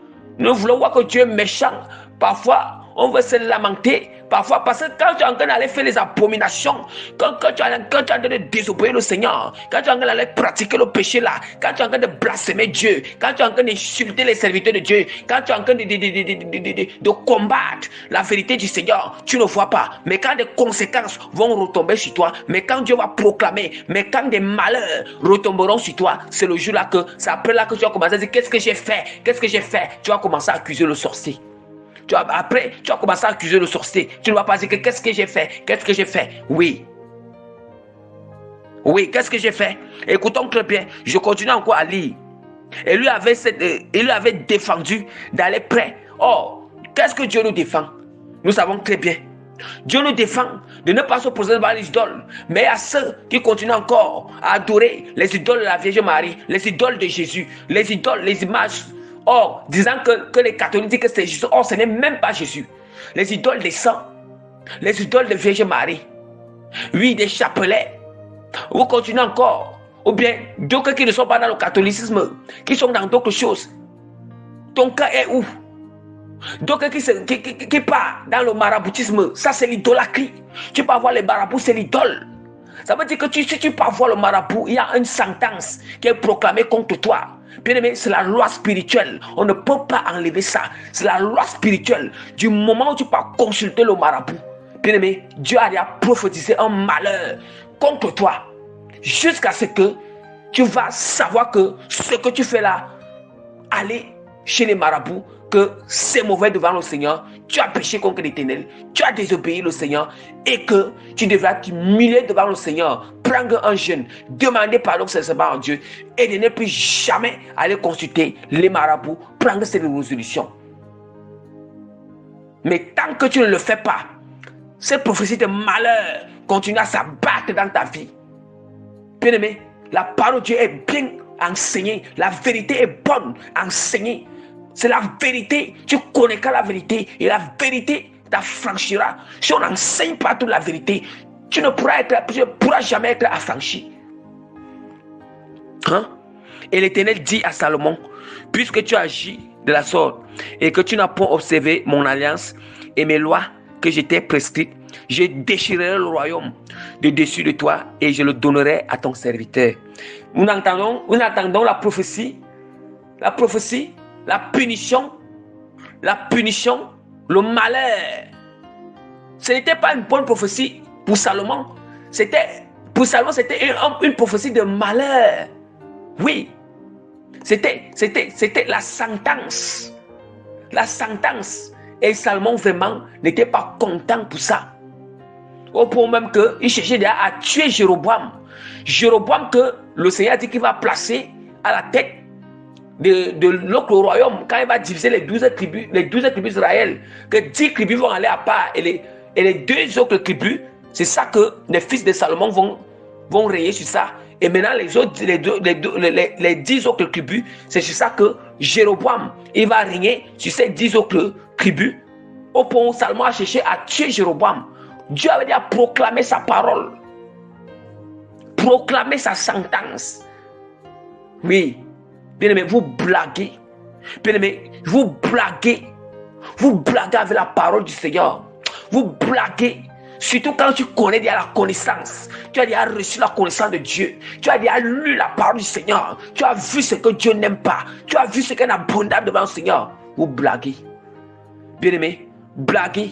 on veut se lamenter. Parfois, parce que quand tu es en train d'aller faire les abominations, quand tu es en train de désobéir le Seigneur, quand tu es en train d'aller pratiquer le péché là, quand tu es en train de blasphémer Dieu, quand tu es en train d'insulter les serviteurs de Dieu, quand tu es en train de combattre la vérité du Seigneur, tu ne vois pas. Mais quand des conséquences vont retomber sur toi, mais quand Dieu va proclamer, mais quand des malheurs retomberont sur toi, c'est le jour là que, c'est après là que tu vas commencer à dire, qu'est-ce que j'ai fait? Tu vas commencer à accuser le sorcier. Après, tu vas commencer à accuser le sorcier. Tu ne vas pas dire que qu'est-ce que j'ai fait? Oui, qu'est-ce que j'ai fait? Écoutons très bien. Je continue encore à lire. Il lui avait défendu d'aller près. Or, qu'est-ce que Dieu nous défend? Nous savons très bien. Dieu nous défend de ne pas se poser devant les idoles. Mais à ceux qui continuent encore à adorer les idoles de la Vierge Marie, les idoles de Jésus, les idoles, les images. Or, disant que les catholiques disent que c'est Jésus. Or, ce n'est même pas Jésus. Les idoles des saints, les idoles de Vierge Marie, oui, des chapelets. Vous continuez encore. Ou bien, d'autres qui ne sont pas dans le catholicisme, qui sont dans d'autres choses. Ton cas est où? D'autres qui partent dans le maraboutisme. Ça, c'est l'idolâtrie. Tu peux avoir les marabouts, c'est l'idole. Ça veut dire que si tu peux avoir le marabout, il y a une sentence qui est proclamée contre toi. Bien-aimé, c'est la loi spirituelle. On ne peut pas enlever ça. C'est la loi spirituelle. Du moment où tu peux consulter le marabout, bien-aimé, Dieu a déjà prophétisé un malheur contre toi. Jusqu'à ce que tu vas savoir que ce que tu fais là, aller chez les marabouts, que c'est mauvais devant le Seigneur, tu as péché contre l'Éternel, tu as désobéi le Seigneur et que tu devras t'humilier devant le Seigneur, prendre un jeûne, demander pardon sincèrement à Dieu et de ne plus jamais aller consulter les marabouts, prendre cette résolution. Mais tant que tu ne le fais pas, cette prophétie de malheur continue à s'abattre dans ta vie. Bien-aimé, la parole de Dieu est bien enseignée, la vérité est bonne enseignée. C'est la vérité. Tu connaîtras la vérité et la vérité t'affranchira. Si on n'enseigne pas toute la vérité, tu ne pourras jamais être affranchi. Hein? Et l'Éternel dit à Salomon, puisque tu agis de la sorte et que tu n'as pas observé mon alliance et mes lois que je t'ai prescrites, je déchirerai le royaume de dessus de toi et je le donnerai à ton serviteur. Nous entendons la prophétie, la punition, le malheur. Ce n'était pas une bonne prophétie pour Salomon. Pour Salomon, c'était une prophétie de malheur. Oui, c'était la sentence. La sentence. Et Salomon vraiment n'était pas content pour ça. Au point même qu'il cherchait déjà à tuer Jéroboam. Jéroboam que le Seigneur dit qu'il va placer à la tête de l'autre royaume, quand il va diviser les 12 tribus d'Israël, que 10 tribus vont aller à part et les 2 autres tribus, c'est ça que les fils de Salomon vont régner sur ça. Et maintenant les 10 autres tribus, c'est sur ça que Jéroboam il va régner sur ces 10 autres tribus. Au point où Salomon a cherché à tuer Jéroboam, Dieu avait déjà proclamé sa parole, proclamé sa sentence. Oui. Bien aimé, vous blaguez. Bien-aimé, vous blaguez. Vous blaguez avec la parole du Seigneur. Vous blaguez. Surtout quand tu connais déjà la connaissance. Tu as déjà reçu la connaissance de Dieu. Tu as déjà lu la parole du Seigneur. Tu as vu ce que Dieu n'aime pas. Tu as vu ce qu'est abondable devant le Seigneur. Vous blaguez. Bien-aimé, blaguez.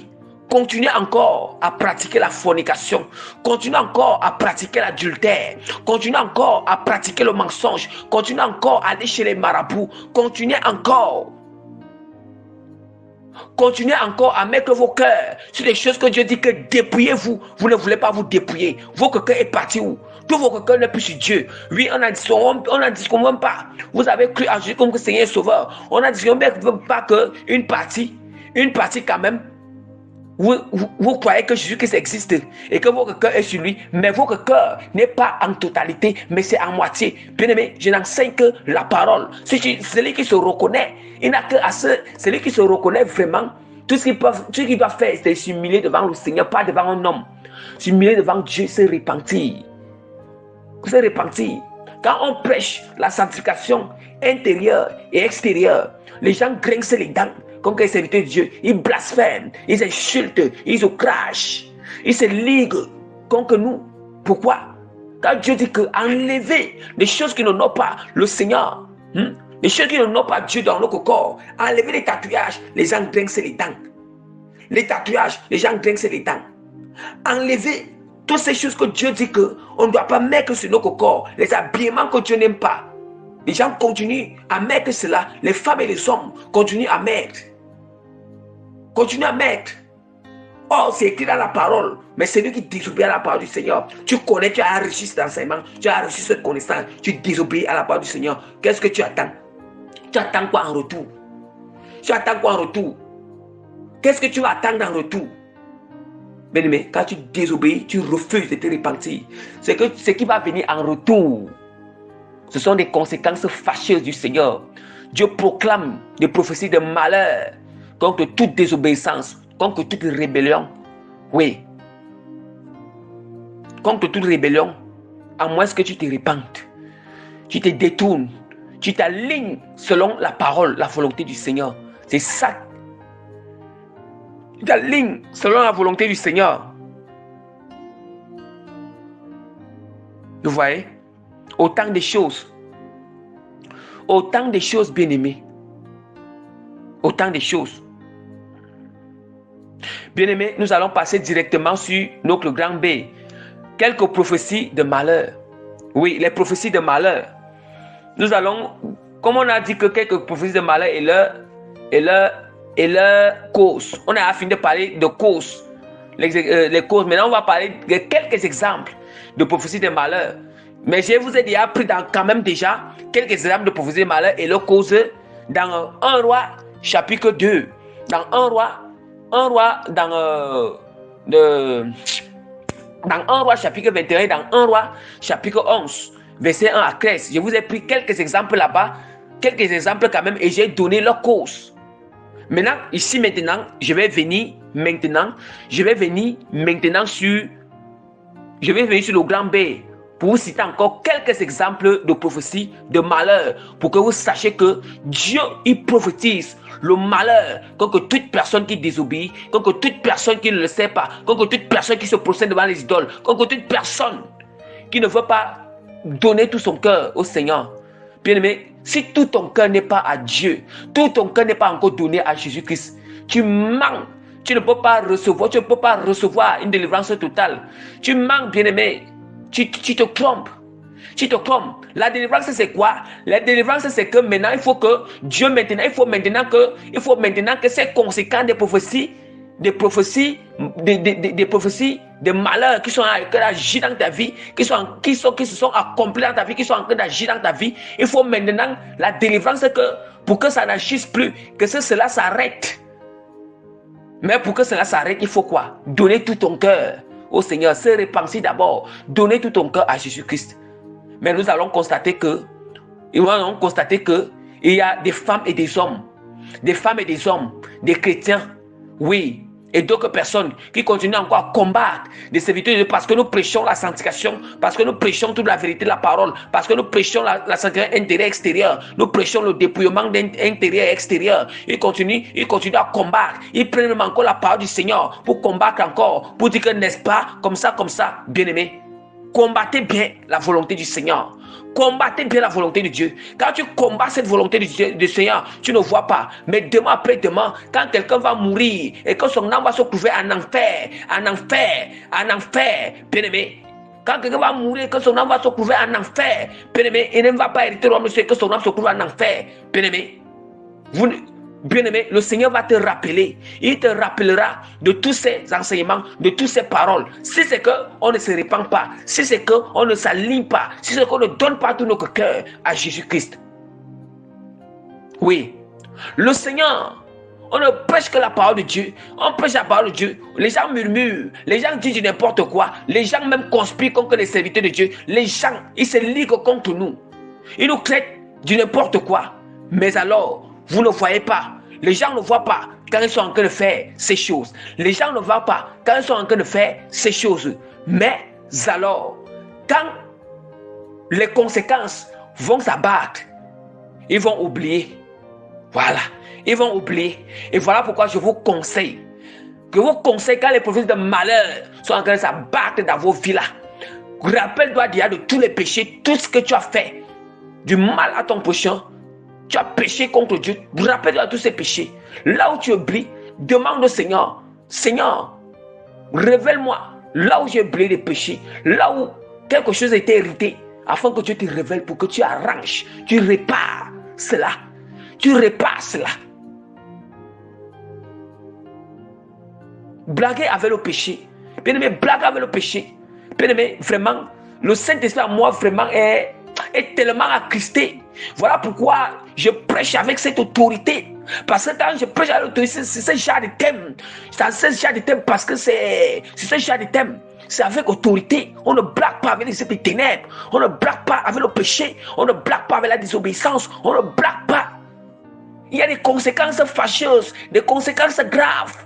Continuez encore à pratiquer la fornication. Continuez encore à pratiquer l'adultère. Continuez encore à pratiquer le mensonge. Continuez encore à aller chez les marabouts. Continuez encore à mettre vos cœurs sur des choses que Dieu dit que dépouillez-vous. Vous ne voulez pas vous dépouiller. Votre cœur est parti où? Tout votre cœur n'est plus sur Dieu. Oui, on a dit qu'on même pas. Vous avez cru en Jésus comme que Seigneur et Sauveur. On a dit qu'on même pas qu'une partie quand même. Vous croyez que Jésus-Christ existe et que votre cœur est sur lui, mais votre cœur n'est pas en totalité, mais c'est en moitié. Bien-aimé, je n'enseigne que la parole. Celui qui se reconnaît, il n'a que à celui qui se reconnaît vraiment, tout ce qu'il doit faire, c'est s'humilier devant le Seigneur, pas devant un homme. S'humilier devant Dieu, se repentir. Se repentir. Quand on prêche la sanctification intérieure et extérieure, les gens grincent les dents. Comme les serviteurs de Dieu, ils blasphèment, ils insultent, ils se crachent, ils se liguent contre nous. Pourquoi? Quand Dieu dit que enlever les choses qui n'honorent pas le Seigneur, les choses qui n'honorent pas Dieu dans notre corps, enlever les tatouages, les gens grincent les dents. Les tatouages, les gens grincent les dents. Enlever toutes ces choses que Dieu dit qu'on ne doit pas mettre sur notre corps, les habillements que Dieu n'aime pas. Les gens continuent à mettre cela, les femmes et les hommes continuent à mettre. Continue à mettre. Oh, c'est écrit dans la parole. Mais c'est lui qui désobéit à la parole du Seigneur. Tu connais, tu as reçu cet enseignement, tu as reçu cette connaissance, tu désobéis à la parole du Seigneur. Qu'est-ce que tu attends? Tu attends quoi en retour? Tu attends quoi en retour? Qu'est-ce que tu vas attendre en retour? Bien-aimé, quand tu désobéis, tu refuses de te repentir. Ce qui va venir en retour, ce sont des conséquences fâcheuses du Seigneur. Dieu proclame des prophéties de malheur contre toute désobéissance, contre toute rébellion. Oui. Contre toute rébellion, à moins que tu te repentes, tu te détournes, tu t'alignes selon la parole, la volonté du Seigneur. C'est ça. Tu t'alignes selon la volonté du Seigneur. Vous voyez? Autant de choses, bien-aimés. Autant de choses. Bien-aimés, nous allons passer directement sur notre grand B. Quelques prophéties de malheur. Oui, les prophéties de malheur. Nous allons, comme on a dit que quelques prophéties de malheur et leur cause. On a fini de parler de causes. Les causes. Maintenant, on va parler de quelques exemples de prophéties de malheur. Mais je vous ai déjà pris quand même déjà quelques exemples de prophéties de malheur et leurs causes dans 1 roi chapitre 2. Dans 1 roi dans 1 roi chapitre 21, dans 1 roi chapitre 11, verset 1 à 13. Je vous ai pris quelques exemples là-bas, quelques exemples quand même, et j'ai donné leur cause. Maintenant, ici maintenant, je vais venir sur le grand B, pour vous citer encore quelques exemples de prophéties de malheur, pour que vous sachiez que Dieu, il prophétise le malheur contre toute personne qui désobéit, contre toute personne qui ne le sait pas, contre toute personne qui se procède devant les idoles, contre toute personne qui ne veut pas donner tout son cœur au Seigneur. Bien-aimé, si tout ton cœur n'est pas à Dieu, tout ton cœur n'est pas encore donné à Jésus-Christ, tu manques. Tu ne peux pas recevoir une délivrance totale. Tu manques, bien-aimé. Tu te trompes. La délivrance, c'est quoi? La délivrance, c'est que maintenant, il faut que Dieu il faut maintenant que ces conséquences des prophéties de malheur qui sont agis dans ta vie, qui se sont accomplis dans ta vie, qui sont en train d'agir dans ta vie, il faut maintenant la délivrance pour que ça n'agisse plus, que cela s'arrête. Mais pour que cela s'arrête, il faut quoi? Donner tout ton cœur au Seigneur, se repentir d'abord, donner tout ton cœur à Jésus-Christ. Mais nous allons constater que il y a des femmes et des hommes, des chrétiens, oui, et d'autres personnes qui continuent encore à combattre des serviteurs de Dieu parce que nous prêchons la sanctification, parce que nous prêchons toute la vérité de la parole, parce que nous prêchons la sanctification intérieure-extérieure, nous prêchons le dépouillement intérieur et extérieur. Ils continuent à combattre. Ils prennent même encore la parole du Seigneur pour combattre encore, pour dire que n'est-ce pas, comme ça, bien-aimés. Combattez bien la volonté du Seigneur. Combattez bien la volonté de Dieu. Quand tu combats cette volonté du Seigneur, tu ne vois pas. Mais demain après demain, quand quelqu'un va mourir et que son âme va se trouver en enfer, bien-aimé, quand quelqu'un va mourir, que son âme va se trouver en enfer, bien-aimé, il ne va pas hériter le royaume de Dieu, que son âme se trouve en enfer, bien-aimé. Bien-aimé, le Seigneur va te rappeler. Il te rappellera de tous ces enseignements, de toutes ces paroles. Si c'est qu'on ne se répand pas, si c'est qu'on ne s'aligne pas, si c'est qu'on ne donne pas tout notre cœur à Jésus-Christ. Oui, le Seigneur, on ne prêche que la parole de Dieu. On prêche la parole de Dieu. Les gens murmurent, les gens disent n'importe quoi. Les gens même conspirent contre les serviteurs de Dieu. Les gens, ils se liguent contre nous. Ils nous traitent du n'importe quoi. Mais alors, vous ne voyez pas. Les gens ne voient pas quand ils sont en train de faire ces choses. Les gens ne voient pas quand ils sont en train de faire ces choses. Mais alors, quand les conséquences vont s'abattre, ils vont oublier. Voilà, ils vont oublier. Et voilà pourquoi je vous conseille. Quand les prophéties de malheur sont en train de s'abattre dans vos vies là, rappelle-toi d'il y a de tous les péchés, tout ce que tu as fait, du mal à ton prochain. Tu as péché contre Dieu. Rappelle-toi de tous ces péchés. Là où tu oublies, demande au Seigneur. Seigneur, révèle-moi là où j'ai oublié les péchés. Là où quelque chose a été hérité. Afin que Dieu te révèle pour que tu arranges. Tu répares cela. Tu répares cela. Blaguer avec le péché. Bien-aimé, blaguer avec le péché. Bien-aimé, vraiment, le Saint-Esprit en moi vraiment est tellement attristé. Voilà pourquoi je prêche avec cette autorité. Parce que quand je prêche avec l'autorité, c'est ce genre de thème. C'est ce genre de thème parce que c'est ce genre de thème. C'est avec autorité. On ne blague pas avec les esprits ténèbres. On ne blague pas avec le péché. On ne blague pas avec la désobéissance. On ne blague pas. Il y a des conséquences fâcheuses, des conséquences graves.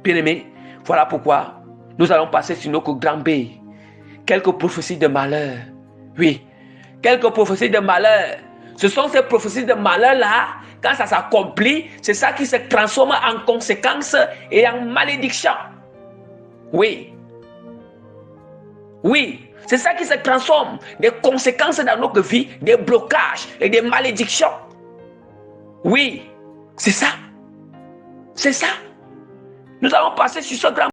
Bien-aimés, voilà pourquoi nous allons passer sur notre grand B. Quelques prophéties de malheur. Oui, quelques prophéties de malheur. Ce sont ces prophéties de malheur-là, quand ça s'accomplit, c'est ça qui se transforme en conséquences et en malédiction. Oui. Oui, c'est ça qui se transforme. Des conséquences dans notre vie, des blocages et des malédictions. Oui, c'est ça. C'est ça. Nous allons passer sur ce grand